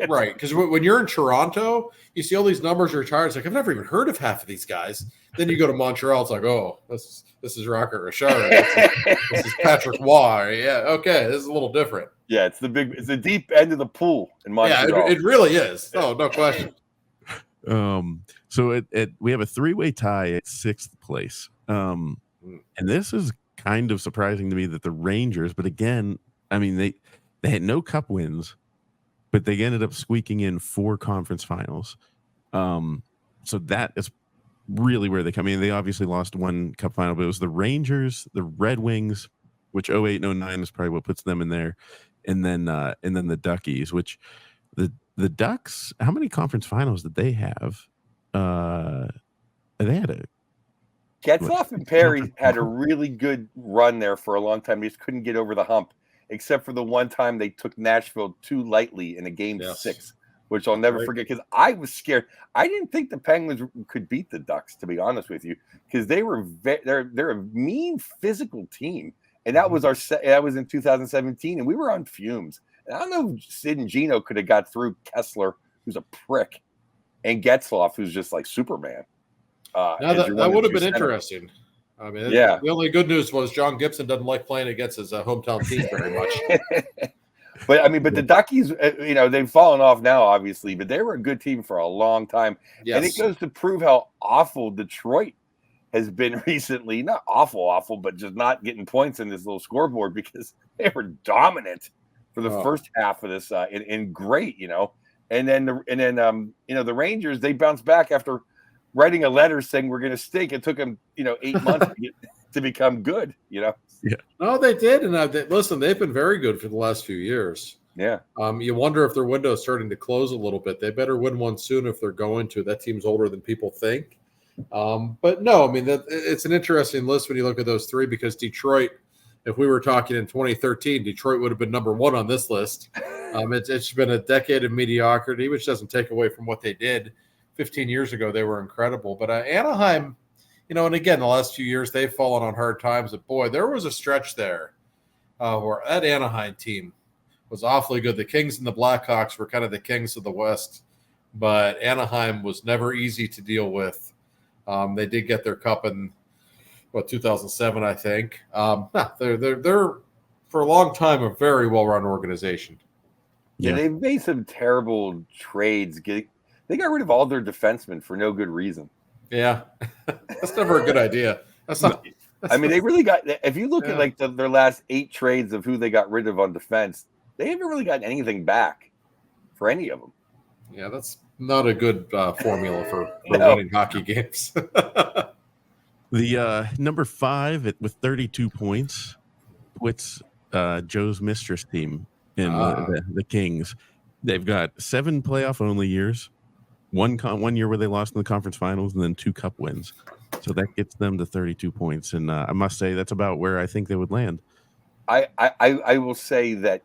right? Because when you're in Toronto, you see all these numbers retired. It's like I've never even heard of half of these guys. Then you go to Montreal, it's like, oh, this is Rocket Richard. This is Patrick Waugh. Yeah, okay, this is a little different. Yeah, it's the deep end of the pool in Montreal. Yeah, it really is. Oh, no question. So we have a 3-way tie at 6th place. And this is kind of surprising to me that the Rangers, but again, I mean, they had no cup wins, but they ended up squeaking in 4 conference finals. So that is really where they come in. They obviously lost 1 cup final, but it was the Rangers, the Red Wings, which 08 and 09 is probably what puts them in there, and then the Duckies, which the Ducks, how many conference finals did they have? They had Getzlaf and Perry had a really good run there for a long time. They just couldn't get over the hump, except for the one time they took Nashville too lightly in a game 6, which I'll never forget because I was scared. I didn't think the Penguins could beat the Ducks, to be honest with you, because they're a mean physical team, and that was that was in 2017, and we were on fumes. And I don't know if Sid and Gino could have got through Kessler, who's a prick, and Getzlaf, who's just like Superman. That would have been interesting. I mean, the only good news was John Gibson doesn't like playing against his hometown team very much. But the Duckies, they've fallen off now, obviously, but they were a good team for a long time. Yes. And it goes to prove how awful Detroit has been recently. Not awful, but just not getting points in this little scoreboard because they were dominant for the first half of this and great, And then the Rangers, they bounced back after writing a letter saying we're going to stink. It took them, 8 months to become good, Yeah. No, they did. And listen, they've been very good for the last few years. Yeah. You wonder if their window is starting to close a little bit. They better win one soon if they're going to. That team's older than people think. But no, I mean, it's an interesting list when you look at those 3 because Detroit, if we were talking in 2013, Detroit would have been number 1 on this list. It's been a decade of mediocrity, which doesn't take away from what they did. 15 years ago, they were incredible. But Anaheim, and again, the last few years, they've fallen on hard times. But, boy, there was a stretch there where that Anaheim team was awfully good. The Kings and the Blackhawks were kind of the kings of the West. But Anaheim was never easy to deal with. They did get their cup in, 2007, I think. They're for a long time, a very well-run organization. Yeah, they've made some terrible trades. They got rid of all their defensemen for no good reason. Yeah, that's never a good idea. That's not. I mean, they really got. If you look at like their last 8 trades of who they got rid of on defense, they haven't really gotten anything back for any of them. Yeah, that's not a good formula for winning hockey games. The number 5 with 32 points puts Joe's mistress team in the Kings. They've got 7 playoff only years, one year where they lost in the conference finals, and then 2 cup wins. So that gets them to 32 points, and I must say that's about where I think they would land. I will say that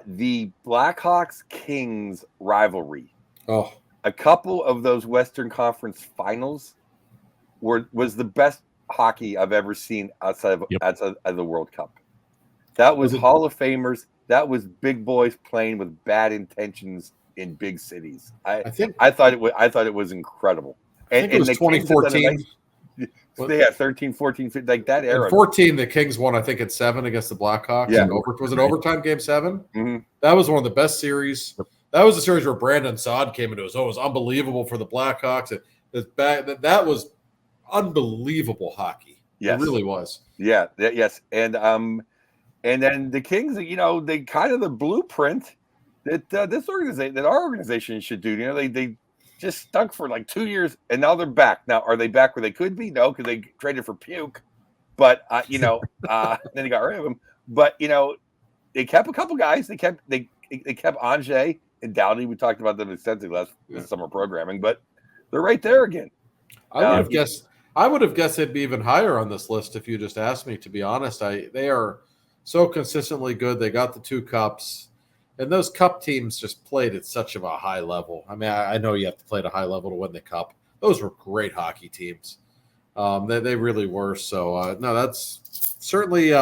the Blackhawks Kings rivalry. Oh, a couple of those Western Conference finals was the best hockey I've ever seen outside of the World Cup. That was Hall of Famers. That was big boys playing with bad intentions in big cities. I thought it was incredible. And I think it was 2014. Yeah, 13, 14, 15, like that era. In 14, the Kings won, I think, at 7 against the Blackhawks. Yeah. Was it overtime game 7? Mm-hmm. That was one of the best series. That was a series where Brandon Saad came into it. So it was unbelievable for the Blackhawks. That was unbelievable hockey. Yes. It really was. Yeah. Yes. And then the Kings, they kind of the blueprint that our organization should do. They just stunk for like 2 years, and now they're back. Now, are they back where they could be? No, because they traded for Puke. But then they got rid of him. But they kept a couple guys. They kept Anže and Doughty. We talked about them extensively last summer programming, but they're right there again. I would have guessed they'd be even higher on this list if you just asked me. To be honest, they are so consistently good. They got the 2 cups. And those cup teams just played at such of a high level. I mean, I know you have to play at a high level to win the cup. Those were great hockey teams. They really were. So, no, that's certainly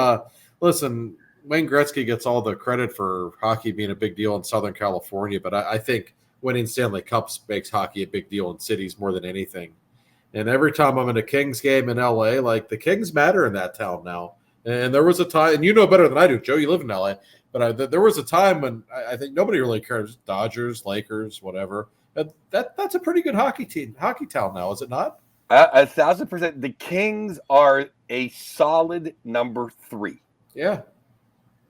listen, Wayne Gretzky gets all the credit for hockey being a big deal in Southern California, but I think winning Stanley Cups makes hockey a big deal in cities more than anything. And every time I'm in a Kings game in LA, like the Kings matter in that town now. And there was a time, and you know better than I do, Joe, you live in LA. But there was a time when I think nobody really cares. Dodgers, Lakers, whatever. That's a pretty good hockey town now, is it not? 1,000%. The Kings are a solid number 3. Yeah.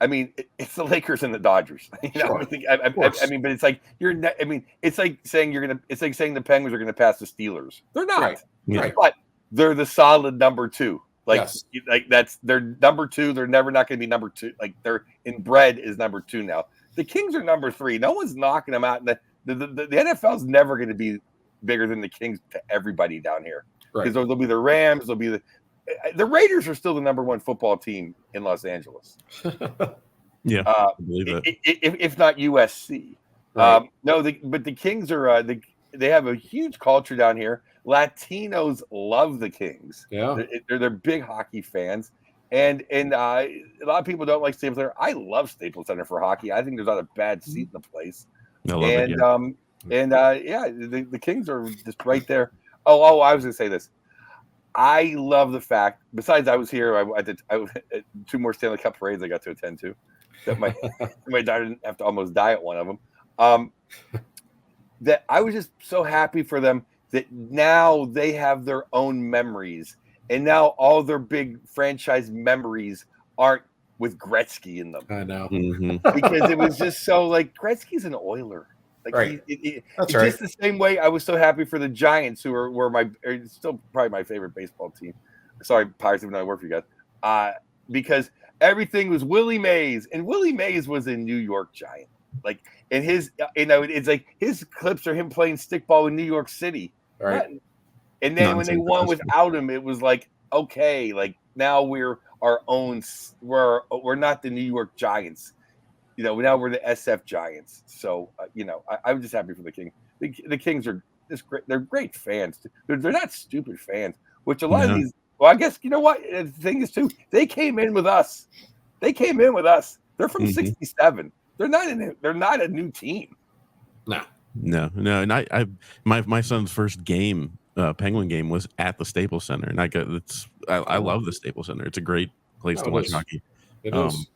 I mean, it's the Lakers and the Dodgers. Sure. I mean, but it's like it's like saying the Penguins are going to pass the Steelers. They're not. Right. But they're the solid number 2. Yes. Like that's their number 2. They're never not going to be number 2. Like they're inbred is number 2 now. The Kings are number 3. No one's knocking them out. And the NFL is never going to be bigger than the Kings to everybody down here. Because there'll be the Rams. There'll be the Raiders are still the number 1 football team in Los Angeles. Yeah, I believe it. If not USC. Right. But the Kings are they have a huge culture down here. Latinos love the Kings. Yeah, they're big hockey fans, and a lot of people don't like Staples Center. I love Staples Center for hockey. I think there's not a bad seat in the place. I love it, the Kings are just right there. Oh, I was going to say this. I love the fact. Besides, I was here. I did 2 more Stanley Cup parades I got to attend to. That my daughter didn't have to almost die at one of them. That I was just so happy for them that now they have their own memories, and now all their big franchise memories aren't with Gretzky in them. I know, because it was just so like Gretzky's an Oiler. Like right. It's right. Just the same way I was so happy for the Giants, who are still probably my favorite baseball team. Sorry, Pirates, even though I work for you guys. Because everything was Willie Mays, and Willie Mays was a New York Giant. Like, and his, it's like his clips are him playing stickball in New York City. Right. And then when they won without him, it was like, okay, like now we're our own. We're not the New York Giants. Now we're the SF Giants. So I'm just happy for the Kings. The Kings are just great. They're great fans. They're not stupid fans. Which a lot of these. Well, I guess you know what the thing is too. They came in with us. They're from '67. They're not a new team. No. And my son's first game, Penguin game, was at the Staples Center, and I love the Staples Center. It's a great place to watch hockey. It is.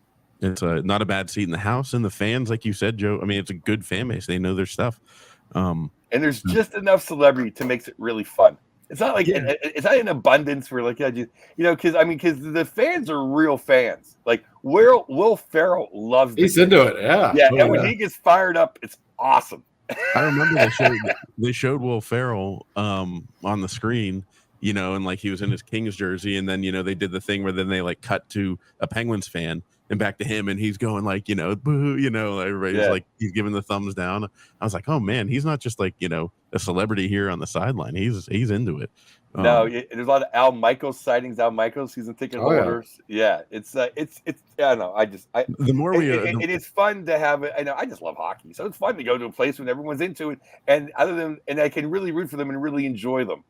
It's not a bad seat in the house, and the fans, like you said, Joe. I mean, it's a good fan base. They know their stuff. And there's just enough celebrity to make it really fun. It's not like it's not an abundance where like because the fans are real fans. Like Will Ferrell loves. He's into it, yeah. Yeah, and when he gets fired up, it's awesome. I remember they showed Will Ferrell on the screen, and like he was in his Kings jersey, and then they did the thing where then they like cut to a Penguins fan and back to him, and he's going like boo, everybody's like he's giving the thumbs down. I was like, oh man, he's not just like a celebrity here on the sideline. He's into it. No, there's a lot of Al Michaels sightings. Al Michaels season ticket holders. Yeah, it's I don't know. The more we it is fun to have it. I know I just love hockey, so it's fun to go to a place when everyone's into it, and I can really root for them and really enjoy them.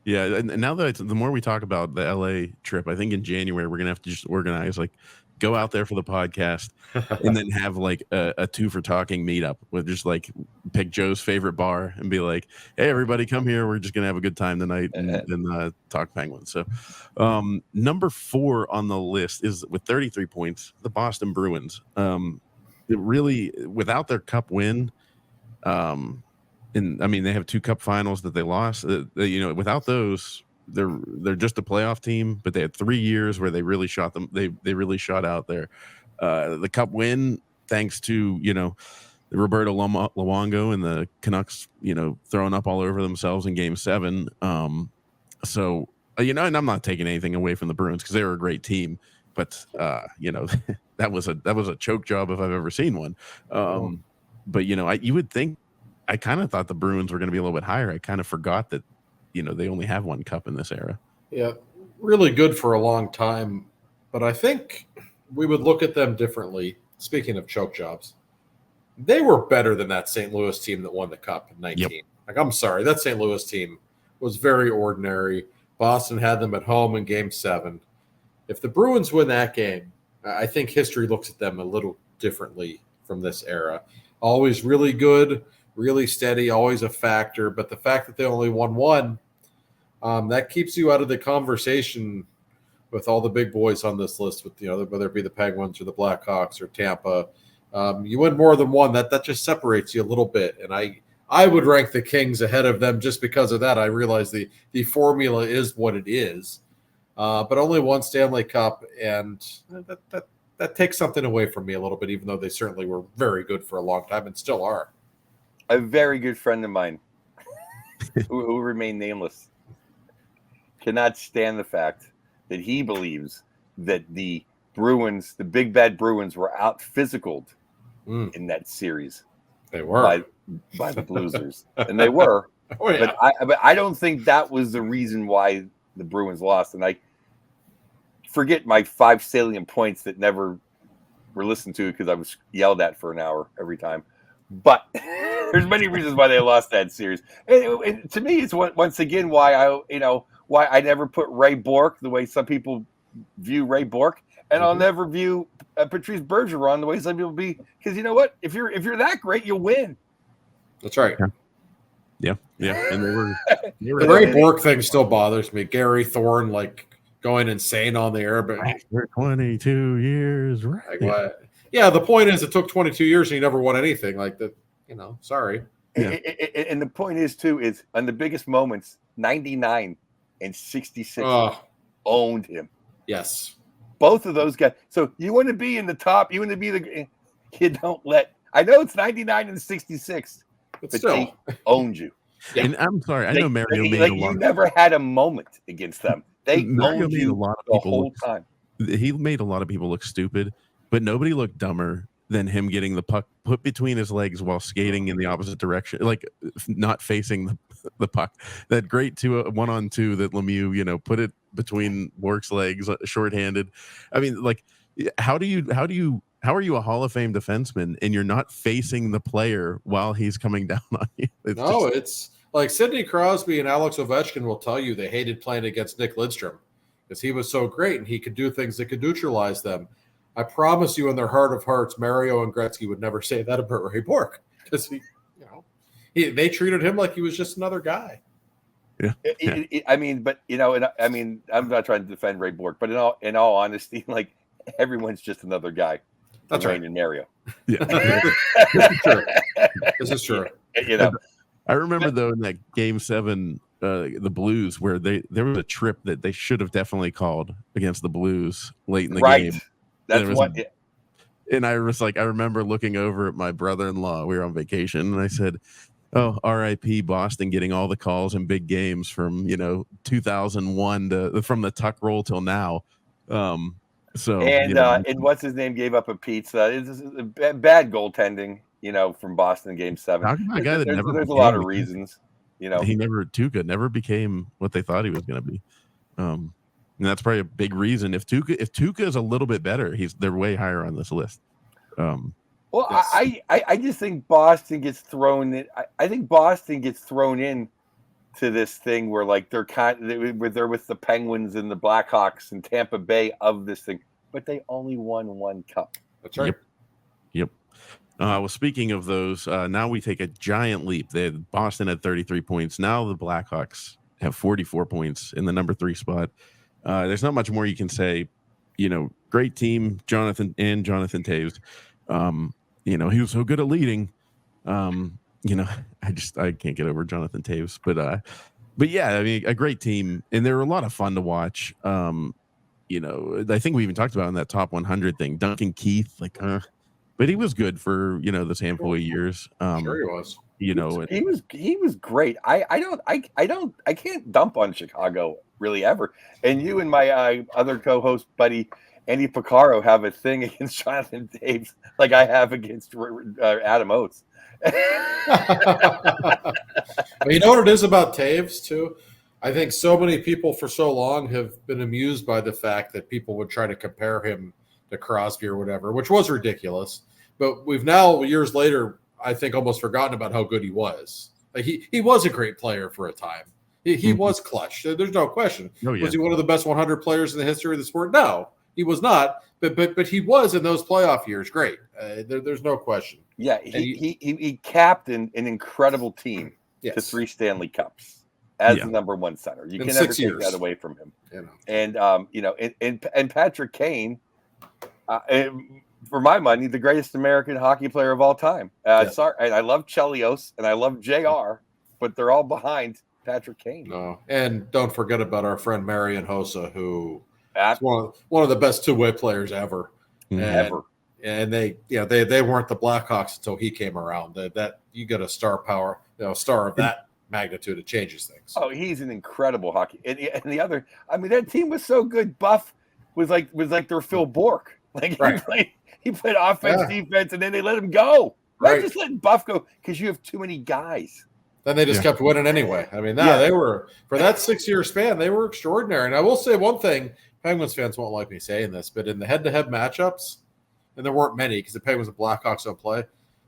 Yeah, and now that the more we talk about the LA trip, I think in January we're gonna have to just organize like go out there for the podcast and then have like a 2 for Talking meetup with just like pick Joe's favorite bar and be like, hey everybody, come here, we're just gonna have a good time tonight and talk Penguins. So number 4 on the list is with 33 points, the Boston Bruins. It really, without their cup win, and I mean, they have 2 cup finals that they lost. Without those, they're just a playoff team. But they had 3 years where they really shot them. They really shot out there. The cup win, thanks to Roberto Luongo and the Canucks, throwing up all over themselves in Game 7. And I'm not taking anything away from the Bruins because they were a great team. But that was a choke job if I've ever seen one. But you would think. I kind of thought the Bruins were going to be a little bit higher. I kind of forgot that, they only have 1 cup in this era. Yeah, really good for a long time. But I think we would look at them differently. Speaking of choke jobs, they were better than that St. Louis team that won the cup in 19. Yep. Like, I'm sorry, that St. Louis team was very ordinary. Boston had them at home in Game 7. If the Bruins win that game, I think history looks at them a little differently from this era. Always really good. Really steady, always a factor. But the fact that they only won 1, that keeps you out of the conversation with all the big boys on this list, with whether it be the Penguins or the Blackhawks or Tampa. You win more than 1, that just separates you a little bit. And I would rank the Kings ahead of them just because of that. I realize the formula is what it is, but only 1 Stanley Cup, and that takes something away from me a little bit, even though they certainly were very good for a long time and still are. A very good friend of mine who remained nameless cannot stand the fact that he believes that the Bruins, the big bad Bruins, were out physicaled in that series. They were by the Bluesers, and they were. Oh, yeah. But I don't think that was the reason why the Bruins lost. And I forget my 5 salient points that never were listened to because I was yelled at for an hour every time. But there's many reasons why they lost that series. And to me, it's once again why I never put Ray Bourque the way some people view Ray Bourque, and I'll never view Patrice Bergeron the way some people be. Because you know what? If you're that great, you'll win. That's right. Yeah. And they were the Ray Bourque thing still bothers me. Gary Thorne going insane on the air, but for 22 years, right? Like what? Yeah, the point is it took 22 years and he never won anything like that. Sorry. Yeah. And the point is, too, is on the biggest moments, 99 and 66 owned him. Yes. Both of those guys. So you want to be in the top. You want to be the – you don't let – I know it's 99 and 66, but still. They owned you. Yeah. And I'm sorry. I know Mario made a lot. You never had a moment against them. They owned you a lot of the whole time. He made a lot of people look stupid. But nobody looked dumber than him getting the puck put between his legs while skating in the opposite direction, like not facing the puck. That great 1-on-2 that Lemieux, put it between Bourque's legs, shorthanded. I mean, like, how are you a Hall of Fame defenseman and you're not facing the player while he's coming down on you? It's like Sidney Crosby and Alex Ovechkin will tell you they hated playing against Nick Lidstrom because he was so great and he could do things that could neutralize them. I promise you, in their heart of hearts, Mario and Gretzky would never say that about Ray Bourque because they treated him like he was just another guy. Yeah. I'm not trying to defend Ray Bourque, but in all honesty, like everyone's just another guy. That's Wayne right. and Mario. Yeah. This is true. This is true. You know, I remember though in that Game 7, the Blues, where there was a trip that they should have definitely called against the Blues late in the game. That's what. And I was like, I remember looking over at my brother-in-law. We were on vacation, and I said, "Oh, R.I.P. Boston, getting all the calls in big games from 2001 from the tuck roll till now." And what's his name gave up a pizza. It's bad goaltending, from Boston Game 7. There's a lot of reasons, Tuukka never became what they thought he was going to be. And that's probably a big reason. If Tuukka is a little bit better, they're way higher on this list. Well, yes. I just think Boston gets thrown in. I think Boston gets thrown in to this thing where like they're with the Penguins and the Blackhawks and Tampa Bay of this thing, but they only won one cup. That's right. Yep. Well, speaking of those, now we take a giant leap. Boston had 33 points. Now the Blackhawks have 44 points in the number 3 spot. There's not much more you can say. Great team, Jonathan Taves. He was so good at leading. I can't get over Jonathan Taves, but yeah, I mean, a great team, and they were a lot of fun to watch. I think we even talked about in that top 100 thing, Duncan Keith, but he was good for this handful of years. Sure, he was. He was great. I can't dump on Chicago really ever. And you and my other co-host buddy Andy Picaro have a thing against Jonathan Taves, like I have against Adam Oates. Well, you know what it is about Taves too? I think so many people for so long have been amused by the fact that people would try to compare him to Crosby or whatever, which was ridiculous. But we've now, years later, I think almost forgotten about how good he was. Like he was a great player for a time. He was clutch. There's no question. Oh, yeah. Was he one of the best 100 players in the history of the sport? No, he was not. But he was in those playoff years great. There's no question. Yeah, he capped an incredible team to 3 Stanley Cups as the number 1 center. You can never take that away from him. And and Patrick Kane, for my money, the greatest American hockey player of all time. Sorry, and I love Chelios and I love JR, but they're all behind Patrick Kane. No, and don't forget about our friend Marian Hossa, who is one of the best 2-way players ever. And they weren't the Blackhawks until he came around. That you get a star power, star of that magnitude, it changes things. Oh, he's an incredible hockey. And the other, I mean, that team was so good. Buff was like their Phil Bourque. Like he played offense, defense, and then they let him go. Right, just letting Buff go because you have too many guys. Then they just kept winning anyway. I mean, they were, for that 6-year span, they were extraordinary. And I will say one thing, Penguins fans won't like me saying this, but in the head-to-head matchups, and there weren't many because the Penguins and Blackhawks don't play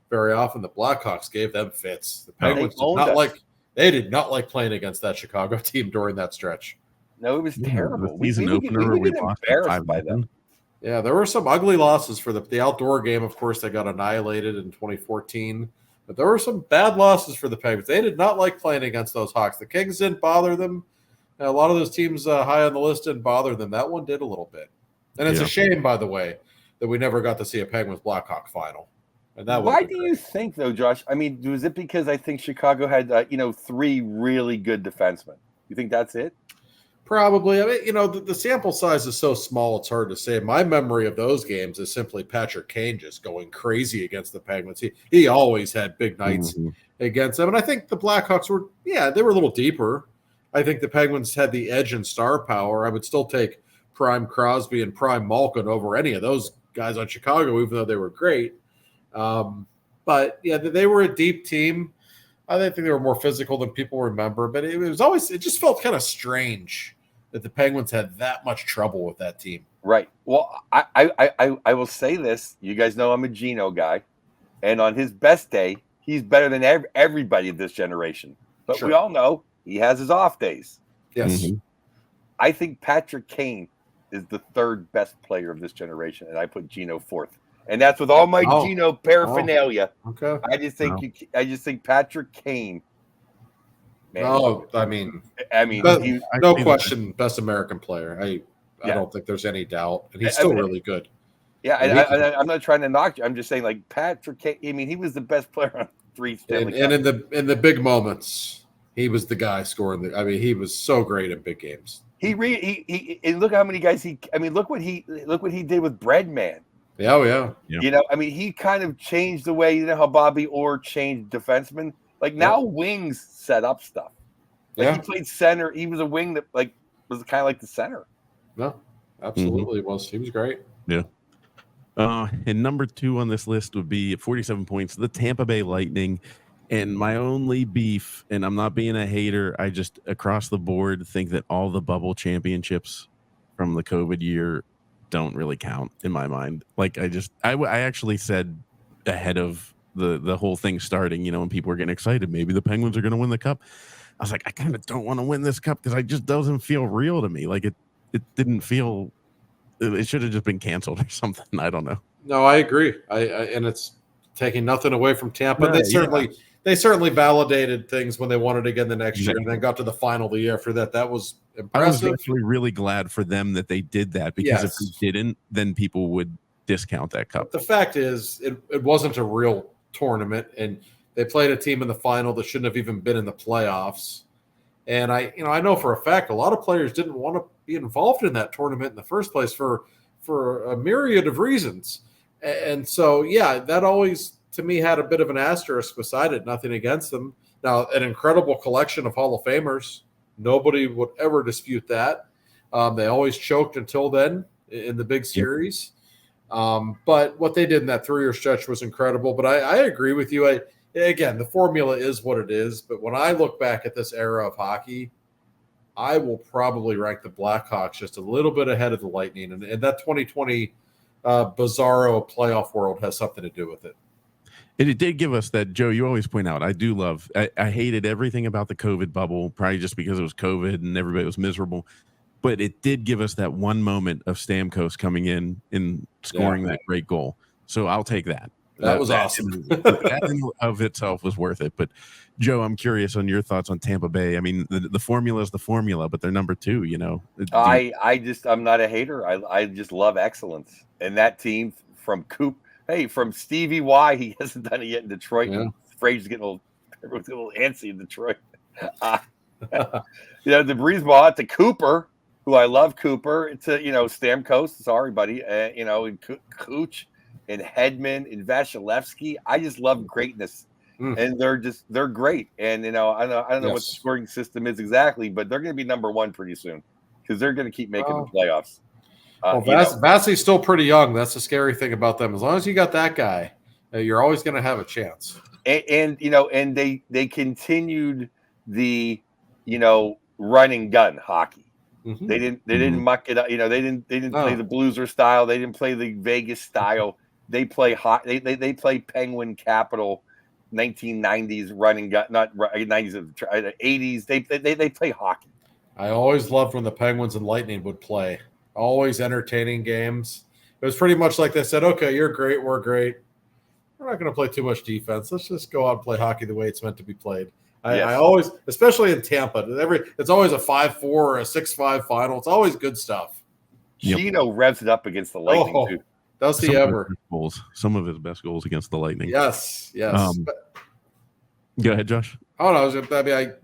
very often, the Blackhawks gave them fits. The Penguins did not like playing against that Chicago team during that stretch. No, it was terrible. We lost embarrassed by them. Yeah, there were some ugly losses for the outdoor game. Of course, they got annihilated in 2014. But there were some bad losses for the Penguins. They did not like playing against those Hawks. The Kings didn't bother them. A lot of those teams high on the list didn't bother them. That one did a little bit. And it's a shame, by the way, that we never got to see a Penguins-Blackhawk final. And that Why do you think, though, Josh? I mean, was it because I think Chicago had, 3 really good defensemen? You think that's it? Probably. I mean, the sample size is so small, it's hard to say. My memory of those games is simply Patrick Kane just going crazy against the Penguins. He always had big nights against them. And I think the Blackhawks were, they were a little deeper. I think the Penguins had the edge in star power. I would still take prime Crosby and prime Malkin over any of those guys on Chicago, even though they were great. But, they were a deep team. I think they were more physical than people remember. But it just felt kind of strange that the Penguins had that much trouble with that team. Right. Well, I will say this. You guys know I'm a Geno guy. And on his best day, he's better than everybody of this generation. But we all know he has his off days. Yes. Mm-hmm. I think Patrick Kane is the 3rd best player of this generation, and I put Geno 4th. And that's with all my Geno paraphernalia. Okay. I just think Patrick Kane. Man, no question, best American player. I don't think there's any doubt, and he's still really good. Yeah, I'm not trying to knock you. I'm just saying, like Patrick. I mean, he was the best player on 3 Stanley Cups. And in the big moments, he was the guy scoring. I mean, he was so great in big games. He and look how many guys look what he did with Breadman. Yeah, yeah. You know, I mean, he kind of changed the way, you know, how Bobby Orr changed defensemen. Like now wings set up stuff. Like he played center. He was a wing that like was kind of like the center. No, absolutely was. He was great. Yeah. And number 2 on this list would be at 47 points, the Tampa Bay Lightning. And my only beef, and I'm not being a hater, I just across the board think that all the bubble championships from the COVID year don't really count in my mind. Like I actually said ahead of the whole thing starting, you know, when people were getting excited, maybe the Penguins are going to win the cup. I was like, I kind of don't want to win this cup because it just doesn't feel real to me. Like it didn't feel. It should have just been canceled or something. I don't know. No, I agree. And it's taking nothing away from Tampa. They certainly validated things when they won it again the next year, and then got to the final the year after that. That was impressive. I was actually really glad for them that they did that, because if they didn't, then people would discount that cup. But the fact is, it wasn't a real tournament, and they played a team in the final that shouldn't have even been in the playoffs. And I know for a fact a lot of players didn't want to be involved in that tournament in the first place for a myriad of reasons. And so, yeah, that always, to me, had a bit of an asterisk beside it. Nothing against them. Now, an incredible collection of Hall of Famers. Nobody would ever dispute that. They always choked until then in the big series. But what they did in that 3-year stretch was incredible. But I agree with you. Again, the formula is what it is. But when I look back at this era of hockey, I will probably rank the Blackhawks just a little bit ahead of the Lightning. And that 2020 bizarro playoff world has something to do with it. And it did give us that, Joe, you always point out, I hated everything about the COVID bubble, probably just because it was COVID and everybody was miserable. But it did give us that one moment of Stamkos coming in and scoring that great goal. So I'll take that. That was awesome. That in of itself was worth it. But Joe, I'm curious on your thoughts on Tampa Bay. I mean, the formula is the formula, but they're number 2, you know. I'm not a hater. I just love excellence. And that team from from Stevie Y, he hasn't done it yet in Detroit. Yeah. Fraser's getting a little antsy in Detroit. The Breeze Ball to Cooper, who I love Cooper, to Stamkos, sorry, buddy, and Cooch and Hedman and Vasilevsky. I just love greatness. And they're great. And I don't know what the scoring system is exactly, but they're going to be number 1 pretty soon, because they're going to keep making the playoffs. Vasily's still pretty young. That's the scary thing about them. As long as you got that guy, you're always going to have a chance. And they continued the run and gun hockey. Mm-hmm. They didn't muck it up. They didn't play the Blueser style. They didn't play the Vegas style. They play hot. They play Penguin Capital 1990s running gun, not 90s, 80s. They play hockey. I always loved when the Penguins and Lightning would play. Always entertaining games. It was pretty much like they said, okay, you're great, we're great. We're not going to play too much defense. Let's just go out and play hockey the way it's meant to be played. I always, especially in Tampa, it's always a 5-4 or a 6-5 final. It's always good stuff. Chino revs it up against the Lightning, too. Does he ever? Some of his best goals against the Lightning. Yes. Go ahead, Josh. Oh,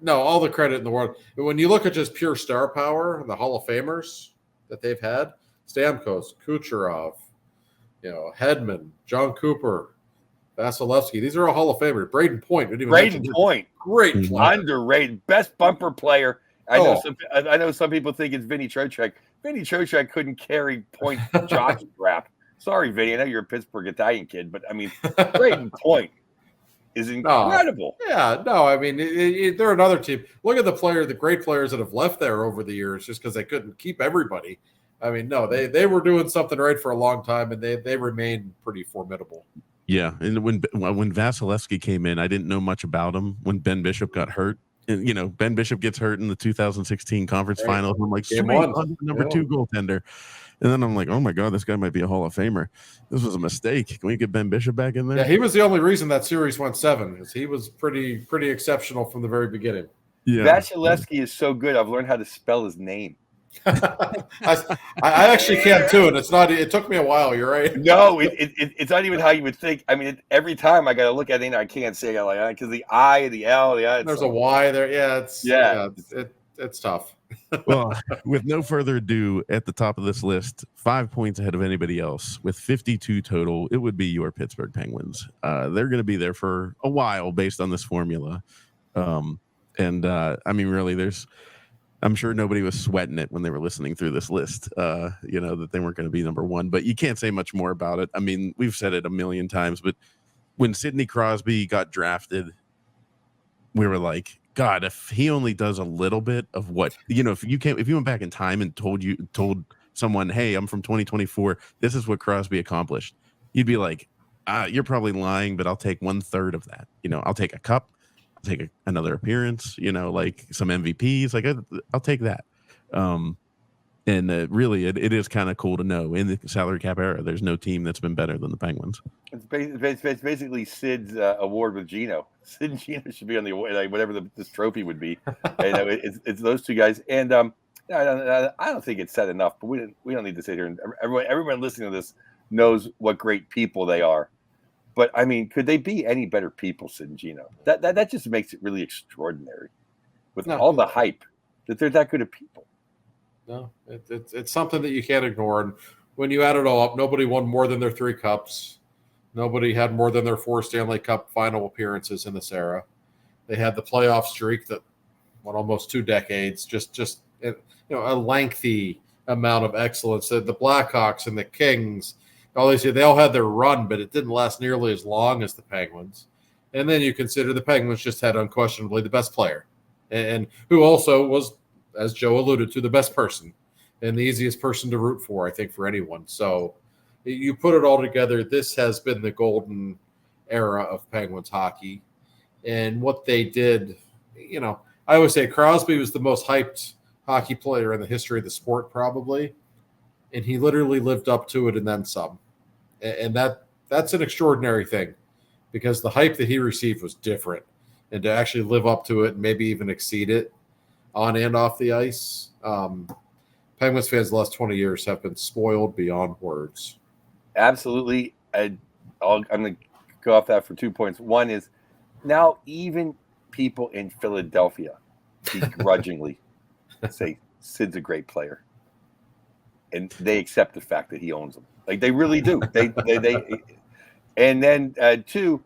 no, all the credit in the world. But when you look at just pure star power and the Hall of Famers that they've had, Stamkos, Kucherov, Hedman, John Cooper, Vasilevsky. These are all Hall of Famers. Braden Point. Great player. Underrated. Best bumper player. I know some people think it's Vinny Trocheck. Vinny Trocheck couldn't carry Point jockey crap. Sorry, Vinny. I know you're a Pittsburgh Italian kid, but I mean, Braden Point is incredible. They're another team. Look at the great players that have left there over the years just because they couldn't keep everybody. I mean, no, they were doing something right for a long time, and they remain pretty formidable. Yeah, and when Vasilevsky came in, I didn't know much about him when Ben Bishop got hurt. And, Ben Bishop gets hurt in the 2016 conference finals. I'm like, sweet, number 2 goaltender. And then I'm like, oh, my God, this guy might be a Hall of Famer. This was a mistake. Can we get Ben Bishop back in there? Yeah, he was the only reason that series went 7, because he was pretty exceptional from the very beginning. Yeah. Vasilevsky is so good. I've learned how to spell his name. I actually can too, and it's not. It took me a while. You're right. No, it's not even how you would think. I mean, every time I got to look at it, I can't say it like because the I, the L, the I. There's a Y there. Yeah, it's tough. Well, with no further ado, at the top of this list, 5 points ahead of anybody else, with 52 total, it would be your Pittsburgh Penguins. They're going to be there for a while based on this formula. I mean, really, I'm sure nobody was sweating it when they were listening through this list, that they weren't going to be number one. But you can't say much more about it. I mean, we've said it a million times, but when Sidney Crosby got drafted, we were like, God, if he only does a little bit of what, if you went back in time and told someone, hey, I'm from 2024, this is what Crosby accomplished, you'd be like, you're probably lying, but I'll take 1/3 of that. I'll take a cup, I'll take another appearance, like some MVPs, like I'll take that. Really, it is kind of cool to know in the salary cap era, there's no team that's been better than the Penguins. It's basically Sid's award with Gino. Sid and Gino should be on the award, like whatever this trophy would be. It's those two guys. And I don't think it's said enough, but we don't need to sit here. And everyone listening to this knows what great people they are. But I mean, could they be any better people, Sid and Gino? That just makes it really extraordinary, with all the hype that they're that good of people. No, it's something that you can't ignore. And when you add it all up, nobody won more than their 3 cups. Nobody had more than their 4 Stanley Cup final appearances in this era. They had the playoff streak that went almost 2 decades. Just a lengthy amount of excellence. The Blackhawks and the Kings, they all had their run, but it didn't last nearly as long as the Penguins. And then you consider the Penguins just had unquestionably the best player, and who also was, as Joe alluded to, the best person and the easiest person to root for, I think, for anyone. So you put it all together, this has been the golden era of Penguins hockey. And what they did, I always say Crosby was the most hyped hockey player in the history of the sport, probably. And he literally lived up to it and then some. And that's an extraordinary thing, because the hype that he received was different. And to actually live up to it and maybe even exceed it on and off the ice, Penguins fans the last 20 years have been spoiled beyond words. Absolutely. I'm going to go off that for 2 points. One is, now even people in Philadelphia begrudgingly say Sid's a great player, and they accept the fact that he owns them. Like, they really do. They and then 2,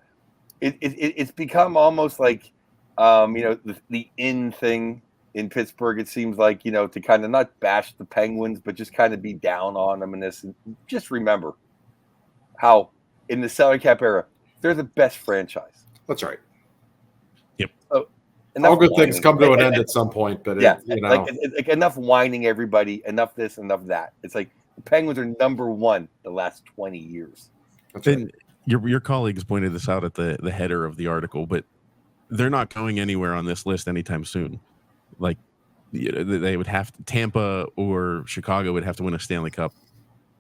it's become almost like the in thing in Pittsburgh. It seems like, to kind of not bash the Penguins, but just kind of be down on them. And this, and just remember how in the salary cap era, they're the best franchise. That's right. Yep. So, all good things come to an end at some point, but like enough whining everybody, enough this, enough that. It's like the Penguins are number 1 the last 20 years. That's right. Your colleagues pointed this out at the header of the article, but they're not going anywhere on this list anytime soon. Like, they would have to, Tampa or Chicago would have to win a Stanley Cup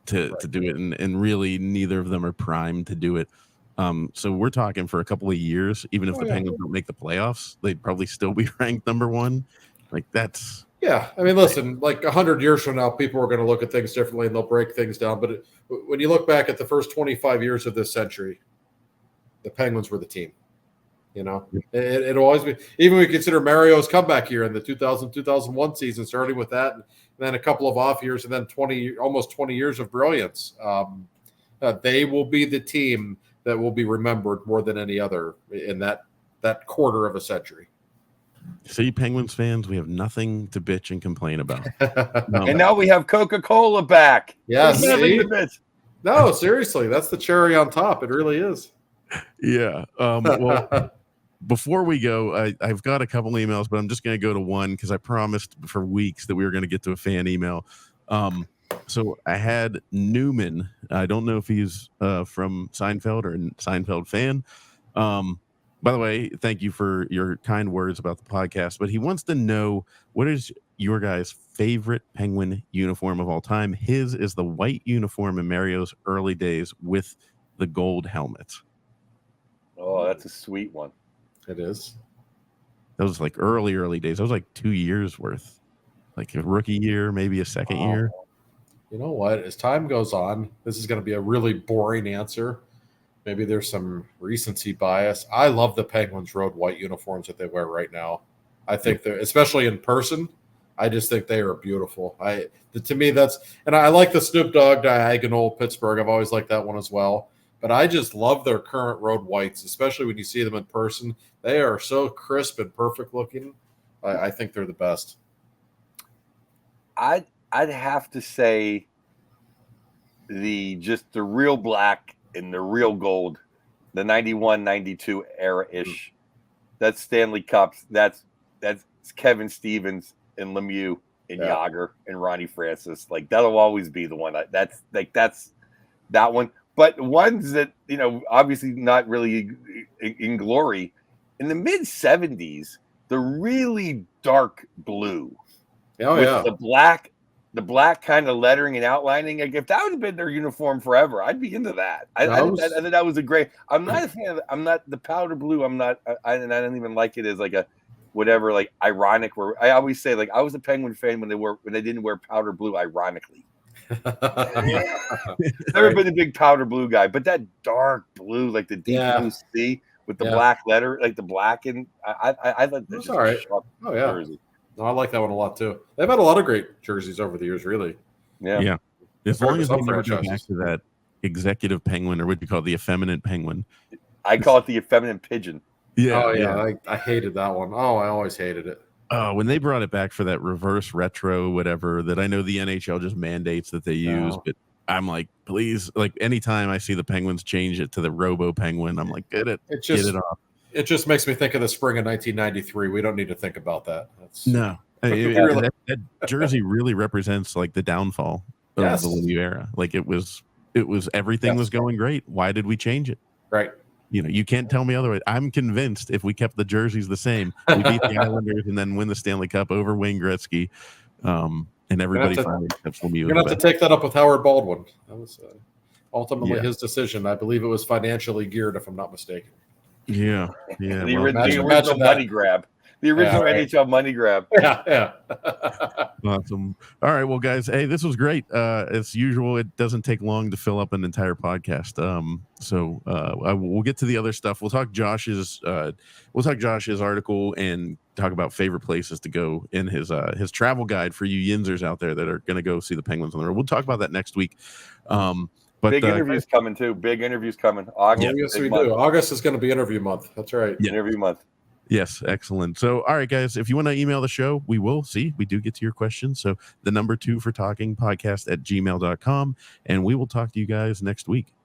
to do it, and really neither of them are primed to do it. So we're talking for a couple of years. Even if the Penguins don't make the playoffs, they'd probably still be ranked number 1. Like, that's... Yeah, I mean, listen, like 100 years from now, people are going to look at things differently and they'll break things down. But when you look back at the first 25 years of this century, the Penguins were the team. It'll always be. Even we consider Mario's comeback year in the 2000-2001 season, starting with that, and then a couple of off years, and then almost 20 years of brilliance. They will be the team that will be remembered more than any other in that quarter of a century. See, Penguins fans, we have nothing to bitch and complain about. And now we have Coca-Cola back. Yes. No, seriously, that's the cherry on top. It really is. Yeah. Well, before we go, I've got a couple emails, but I'm just going to go to one because I promised for weeks that we were going to get to a fan email. So I had Newman. I don't know if he's from Seinfeld or a Seinfeld fan. By the way, thank you for your kind words about the podcast, but he wants to know, what is your guys' favorite Penguin uniform of all time? His is the white uniform in Mario's early days with the gold helmet. Oh, that's a sweet one. It is. That was like early days. That was like 2 years worth. like a rookie year, maybe a second year. You know what? As time goes on, this is going to be a really boring answer. Maybe there's some recency bias. I love the Penguins road white uniforms that they wear right now. I think they're, especially in person, I just think they are beautiful. To me, and I like the Snoop Dogg diagonal Pittsburgh. I've always liked that one as well. But I just love their current road whites, especially when you see them in person. They are so crisp and perfect looking. I think they're the best. I'd have to say the real black and the real gold, the 91, 92 era-ish. That's Stanley Cups. That's Kevin Stevens and Lemieux and Yager and Ronnie Francis. Like, that'll always be the one. That's that one. But ones that, obviously not really in glory. In the mid-70s, the really dark blue with the black kind of lettering and outlining. Like, if that would have been their uniform forever, I'd be into that. I think that was a great. I'm not a fan of. I'm not the powder blue. I'm not. I don't even like it as like a whatever, like ironic. Where I always say, like, I was a Penguin fan when they didn't wear powder blue ironically. Never been a big powder blue guy, but that dark blue, like the deep blue sea with the black letter, like the black, and I thought that's all right. Oh yeah, jersey. No, I like that one a lot too. They've had a lot of great jerseys over the years, really. Yeah. As long as they never go back to that executive penguin, or what you call it, the effeminate penguin. I call it the effeminate pigeon. Yeah. Oh yeah. I hated that one. Oh, I always hated it. When they brought it back for that reverse retro, whatever, that I know the NHL just mandates that they use, but I'm like, please, like, anytime I see the Penguins change it to the Robo Penguin, I'm like, get it off. It just makes me think of the spring of 1993. We don't need to think about that. No. That jersey really represents like the downfall of the Lemieux era. Like, it was everything was going great. Why did we change it? Right. You can't tell me otherwise. I'm convinced if we kept the jerseys the same, we beat the Islanders and then win the Stanley Cup over Wayne Gretzky, and everybody finally accepts Lemieux. You're going to have to take that up with Howard Baldwin. That was ultimately his decision. I believe it was financially geared, if I'm not mistaken. Yeah. The original money grab. The original NHL money grab. Yeah. Awesome. All right. Well, guys, hey, this was great. As usual, it doesn't take long to fill up an entire podcast. So we'll get to the other stuff. We'll talk Josh's article and talk about favorite places to go in his travel guide for you Yinzers out there that are going to go see the Penguins on the road. We'll talk about that next week. But big interviews coming too. Big interviews coming. August. Yes, we do. August is going to be interview month. That's right. Yeah. Interview month. Yes, excellent. So, all right, guys, if you want to email the show, we do get to your questions. So the number 2 for talking podcast @gmail.com, and we will talk to you guys next week.